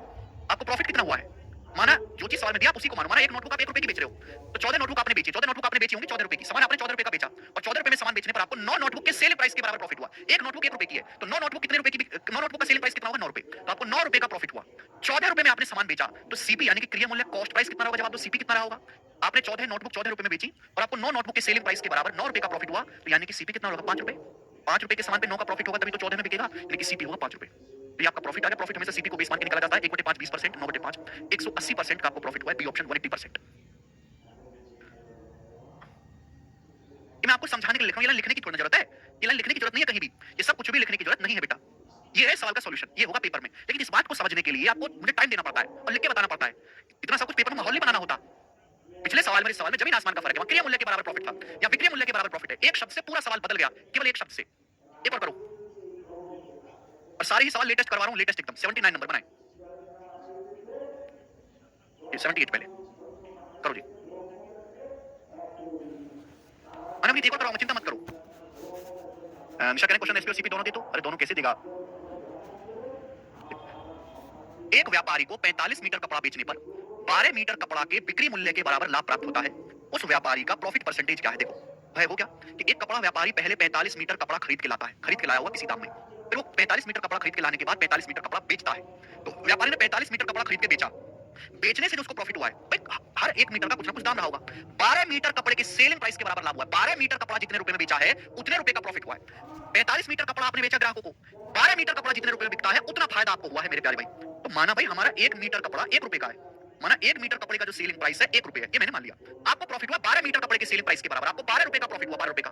आपको प्रॉफिट कितना हुआ है? माना जो चीज सवाल में दिया आप उसी को मानो, माना एक नोटबुक आप 1 रुपए की बेच रहे हो, तो 14 नोटबुक आपने बेची, 14 नोटबुक आपने बेची होंगी 14 रुपए की, सामान आपने 14 रुपए का बेचा, और 14 रुपए में सामान बेचने पर आपको 9 नोटबुक के सेलिंग प्राइस के बराबर प्रॉफिट हुआ। एक नोटबुक 1 रुपए की है, तो 9 नोटबुक कितने रुपए की? 9 नोटबुक का सेलिंग प्राइस कितना होगा? 9 रुपए, तो आपको 9 रुपए का प्रॉफिट हुआ। 14 रुपए में आपने सामान बेचा, तो सीपी यानी कि क्रय मूल्य कॉस्ट प्राइस कितना होगा? जवाब दो, सीपी कितना रहा होगा? आपने 14 नोटबुक 14 रुपए में बेची और आपको 9 नोटबुक के सेलिंग प्राइस के बराबर 9 रुपए का प्रॉफिट हुआ, तो यानी कि सीपी कितना होगा? 5 रुपए। 5 रुपए के सामान पे 9 का प्रॉफिट होगा तभी तो 14 में बिकेगा, यानी कि सीपी होगा 5 रुपए। तो ये आपका प्रॉफिट आ गया। प्रॉफिट हमेशा सीपी को बेस मान के निकाला जाता है। 1/5 20%, 9/5 180% का आपको प्रॉफिट हुआ है, बी ऑप्शन 180%। ये मैं आपको समझाने के लिए लिख रहा हूं, ये लाइन लिखने की थोड़ी जरूरत है, ये लाइन लिखने की जरूरत नहीं है कहीं भी, ये सब कुछ भी लिखने की जरूरत नहीं है बेटा। ये है सवाल का सॉल्यूशन, ये होगा पेपर में, लेकिन इस बात को समझने के लिए आपको मुझे टाइम देना पड़ता है और लिख के बताना पड़ता है। इतना सब कुछ पेपर में माहौल नहीं बनाना होता। पिछले सवाल में इस सवाल में जमीन आसमान का फर्क है, वहां क्रय मूल्य के बराबर प्रॉफिट था, या विक्रय मूल्य के बराबर प्रॉफिट है। एक शब्द से पूरा सवाल बदल गया, केवल एक शब्द से। एक और करो, और सारे ही सवाल लेटेस्ट करवा रहा हूं, लेटेस्ट एकदम। 79 नंबर बनाए, ये 78 पहले करो जी। मैंने एक और कराऊंगा, चिंता मत करो। निशा कह रहे क्वेश्चन एसपी और सीपी दोनों दे दो। अरे दोनों कैसे देगा? एक व्यापारी को 45 मीटर कपड़ा बेचने पर 12 मीटर कपड़ा के बिक्री मूल्य के बराबर लाभ प्राप्त होता है। उस व्यापारी का प्रॉफिट परसेंटेज क्या है? देखो है वो क्या कि एक कपड़ा व्यापारी पहले 45 मीटर कपड़ा खरीद के लाता है, खरीद के लाया हुआ किसी दाम में, फिर वो 45 मीटर कपड़ा खरीद के लाने के बाद 45 मीटर कपड़ा बेचता है। तो व्यापारी ने 45 मीटर कपड़ा खरीद के बेचा, बेचने से जो उसको प्रॉफिट हुआ है भाई, हर एक मीटर का कुछ ना कुछ दाम रहा होगा। 12 मीटर कपड़े के सेलिंग प्राइस के बराबर लाभ हुआ है। 12 मीटर कपड़ा जितने रुपए में बेचा है उतने रुपए का प्रॉफिट हुआ है। 45 मीटर कपड़ा आपने बेचा ग्राहकों को, 12 मीटर कपड़ा जितने रुपए में बिकता है उतना फायदा आपको हुआ है मेरे प्यारे भाई। तो माना भाई हमारा 1 मीटर कपड़ा 1 रुपए का है, माना 1 मीटर कपड़े का जो सेलिंग प्राइस है 1 रुपए है, ये मैंने मान लिया। आपको प्रॉफिट हुआ 12 मीटर कपड़े के सेलिंग प्राइस के बराबर, आपको 12 रुपए का प्रॉफिट हुआ, 12 रुपए का।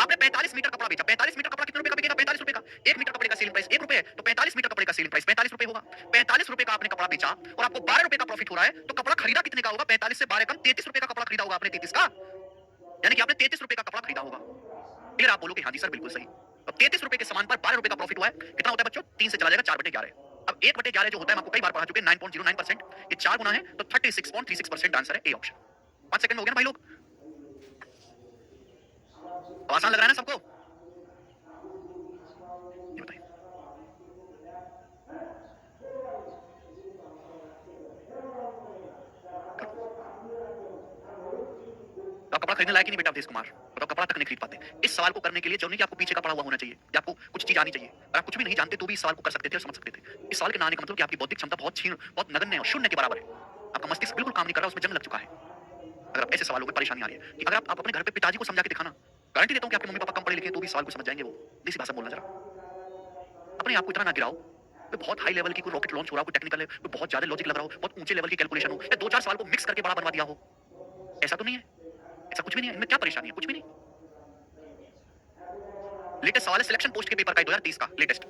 आपने 45 मीटर कपड़ा बेचा, 45 मीटर कपड़ा कितने रुपए का बिकेगा? 45 रुपए का। 1 मीटर कपड़े का सेलिंग प्राइस 1 रुपए है, तो 45 मीटर कपड़े का सेलिंग प्राइस 45 रुपए होगा। 45 रुपए का आपने कपड़ा बेचा और आपको 12 रुपए का प्रॉफिट हो रहा है, तो कपड़ा खरीदा कितने का होगा? 45 से 12 कम 33 रुपए का कपड़ा खरीदा होगा आपने, 33 का, यानी कि आपने 33 रुपए का कपड़ा खरीदा होगा। फिर आप बोलोगे हाँ जी सर बिल्कुल सही। अब 33 रुपए के सामान पर 12 रुपए का प्रॉफिट हुआ है, कितना होता है बच्चों? 3 से चला जाएगा 4/11। अब 1/11 जो होता है हम आपको कई बार पढ़ा चुके हैं, 9.09%, ये 4 गुना है तो 36.36% आंसर है ए ऑप्शन। 5 सेकंड में हो गया ना भाई लोग? अब आसान लग रहा है ना सबको? ये बताइए। तो आप कपड़ा खरीदने लायक ही नहीं बेटा अवधेश कुमार, बताओ कपड़ा तक नहीं खरीद पाते। इस सवाल को करने के लिए जरूरी नहीं कि आपको पीछे का पढ़ा हुआ होना चाहिए या आपको कुछ चीज आनी चाहिए, और आप कुछ भी नहीं जानते तो भी इस सवाल को कर सकते थे और समझ सकते थे। इस सवाल के ना आने का मतलब कि आपकी बौद्धिक क्षमता बहुत क्षीण, बहुत नगण्य और शून्य के बराबर है। आपका मस्तिष्क बिल्कुल काम नहीं कर रहा, उसमें जंग लग चुका है। अगर आप ऐसे सवालों में परेशानी आ रही है कि अगर आप अपने घर पे पिताजी को समझा के दिखाना, गारंटी देता हूं कि आपके मम्मी पापा कम पढ़े लिखे तो भी सवाल को समझ जाएंगे। वो देसी भाषा बोलना जरा, अपने आप को इतना ना गिराओ। कोई बहुत हाई लेवल की कोई रॉकेट लॉन्च हो रहा हो, कोई टेक्निकल है, कोई बहुत ज्यादा लॉजिक लग रहा हो, बहुत ऊंचे लेवल की कैलकुलेशन हो, या 2-4 सवाल को मिक्स करके बड़ा बनवा दिया हो, ऐसा तो नहीं है। ऐसा कुछ भी नहीं है, इनमें क्या परेशानी है? कुछ भी नहीं। लेटेस्ट सवाल है सिलेक्शन पोस्ट के पेपर का 2030 का latest.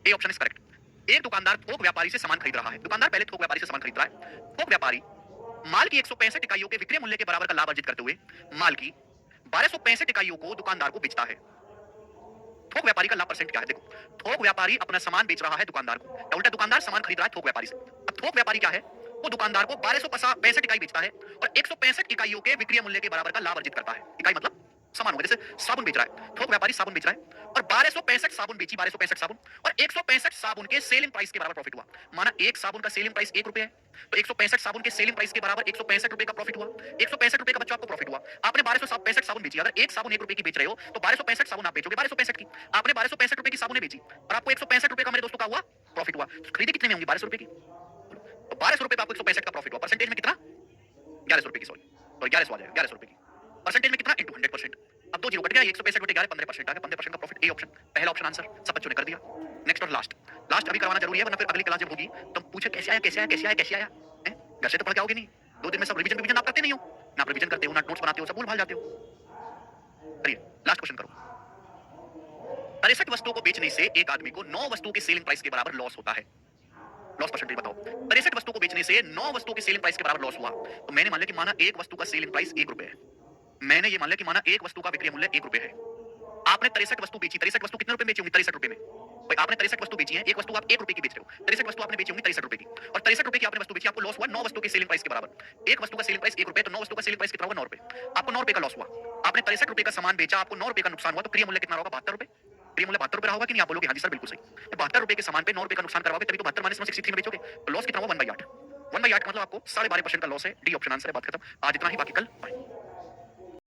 A option is correct. एक दुकानदार थोक व्यापारी से सामान खरीद रहा है। दुकानदार पहले थोक व्यापारी से सामान खरीद रहा है। थोक व्यापारी माल की 165 इकाइयों के विक्रय मूल्य के बराबर का लाभ अर्जित करते हुए माल की 1265 इकाइयों को दुकानदार को बेचता है। थोक व्यापारी का लाभ परसेंट क्या है? देखो, थोक व्यापारी अपना सामान बेच रहा है दुकानदार को, या उल्टा दुकानदार सामान खरीद रहा है थोक व्यापारी से। अब थोक व्यापारी क्या है? वो दुकानदार को 1265 इकाई बेचता है और 165 इकाइयों के विक्रय मूल्य के बराबर का लाभ अर्जित करता है। इकाई मतलब सामान होगा, जैसे साबुन बेच रहा है, थोक व्यापारी साबुन बेच रहा है और 1265 साबुन बेची, 1265 साबुन, और 165 साबुन के सेलिंग प्राइस के बराबर प्रॉफिट हुआ। माना एक साबुन का सेलिंग प्राइस 1 रुपए है, तो 165 साबुन के सेलिंग प्राइस के बराबर 165 रुपए का प्रॉफिट हुआ। 165 रुपए का बच्चों आपको प्रॉफिट हुआ। आपने 1265 साबुन बेची, अगर एक साबुन 1 रुपए की बेच रहे हो तो 1265 साबुन आप बेचोगे 1265 की। आपने 1265 रुपए की साबुन बेची और आपको 165 रुपए का मेरे दोस्तों का हुआ प्रॉफिट हुआ, तो खरीदी कितने में होंगी? 1200 रुपए की। तो 1200 रुपए पे आपको 165 का प्रॉफिट हुआ, परसेंटेज में कितना? 1100 रुपए की, सॉरी, तो 1100 आ जाएगा, 1100 रुपए की। परसेंटेज में कितना? इंटू 100%। अब 2 जीरो कट गया, 165 बटे 11 15% आ गया, 15% का प्रॉफिट। ए ऑप्शन पहला ऑप्शन आंसर सब बच्चों ने कर दिया। नेक्स्ट और लास्ट, लास्ट अभी करवाना जरूरी है वरना फिर अगली क्लास जब होगी तो पूछे कैसे आया कैसे आया कैसे आया कैसे आया, हैं? घर से तो पढ़ के आओगे नहीं, 2 दिन में सब रिवीजन आप करते नहीं हो, ना आप रिवीजन करते हो, ना नोट्स बनाते हो, सब भूल भाल जाते हो। करिए लास्ट क्वेश्चन करो। 63 वस्तुओं को बेचने से एक आदमी को 9 वस्तुओं के सेलिंग प्राइस के बराबर लॉस होता है। लॉस परसेंटेज बताओ। 63 वस्तुओं को बेचने से 9 वस्तुओं के सेलिंग प्राइस के बराबर लॉस हुआ, तो मैंने मान लिया कि माना एक वस्तु का सेलिंग प्राइस 1 रुपए है, मैंने ये मान लिया कि माना एक वस्तु का विक्रय मूल्य 1 रुपए है। आपने 63 वस्तु बेची, 63 वस्तु कितने रुपए में बेची होंगी? 63 रुपए में। भाई आपने 63 वस्तु बेची है, एक वस्तु आप 1 रुपए की बेच रहे हो, 63 वस्तु आपने बेची होंगी 63 रुपए की, और 63 रुपए की आपने वस्तु बेची, आपको लॉस हुआ 9 वस्तु के सेलिंग प्राइस के बराबर। एक वस्तु का सेलिंग प्राइस 1 रुपए, तो 9 वस्तु का सेलिंग प्राइस कितना हुआ? 9 रुपए। आपको 9 रुपए का लॉस हुआ। आपने 63 रुपए का सामान बेचा, आपको 9 रुपए का नुकसान हुआ, तो प्रिय मूल्य कितना होगा? 72 रुपए। प्रिय मूल्य 72 रुपए रहा होगा कि नहीं? आप बोलोगे हाँ जी सर बिल्कुल सही। तो 72 रुपए के सामान पे 9 रुपए का नुकसान करवाओगे तभी तो 72 - 63 में बेचोगे, तो लॉस कितना हुआ? 1/8। 1/8 मतलब आपको 12.5% का लॉस है। डी ऑप्शन आंसर है, बात खत्म। आज इतना ही, बाकी कल बाय।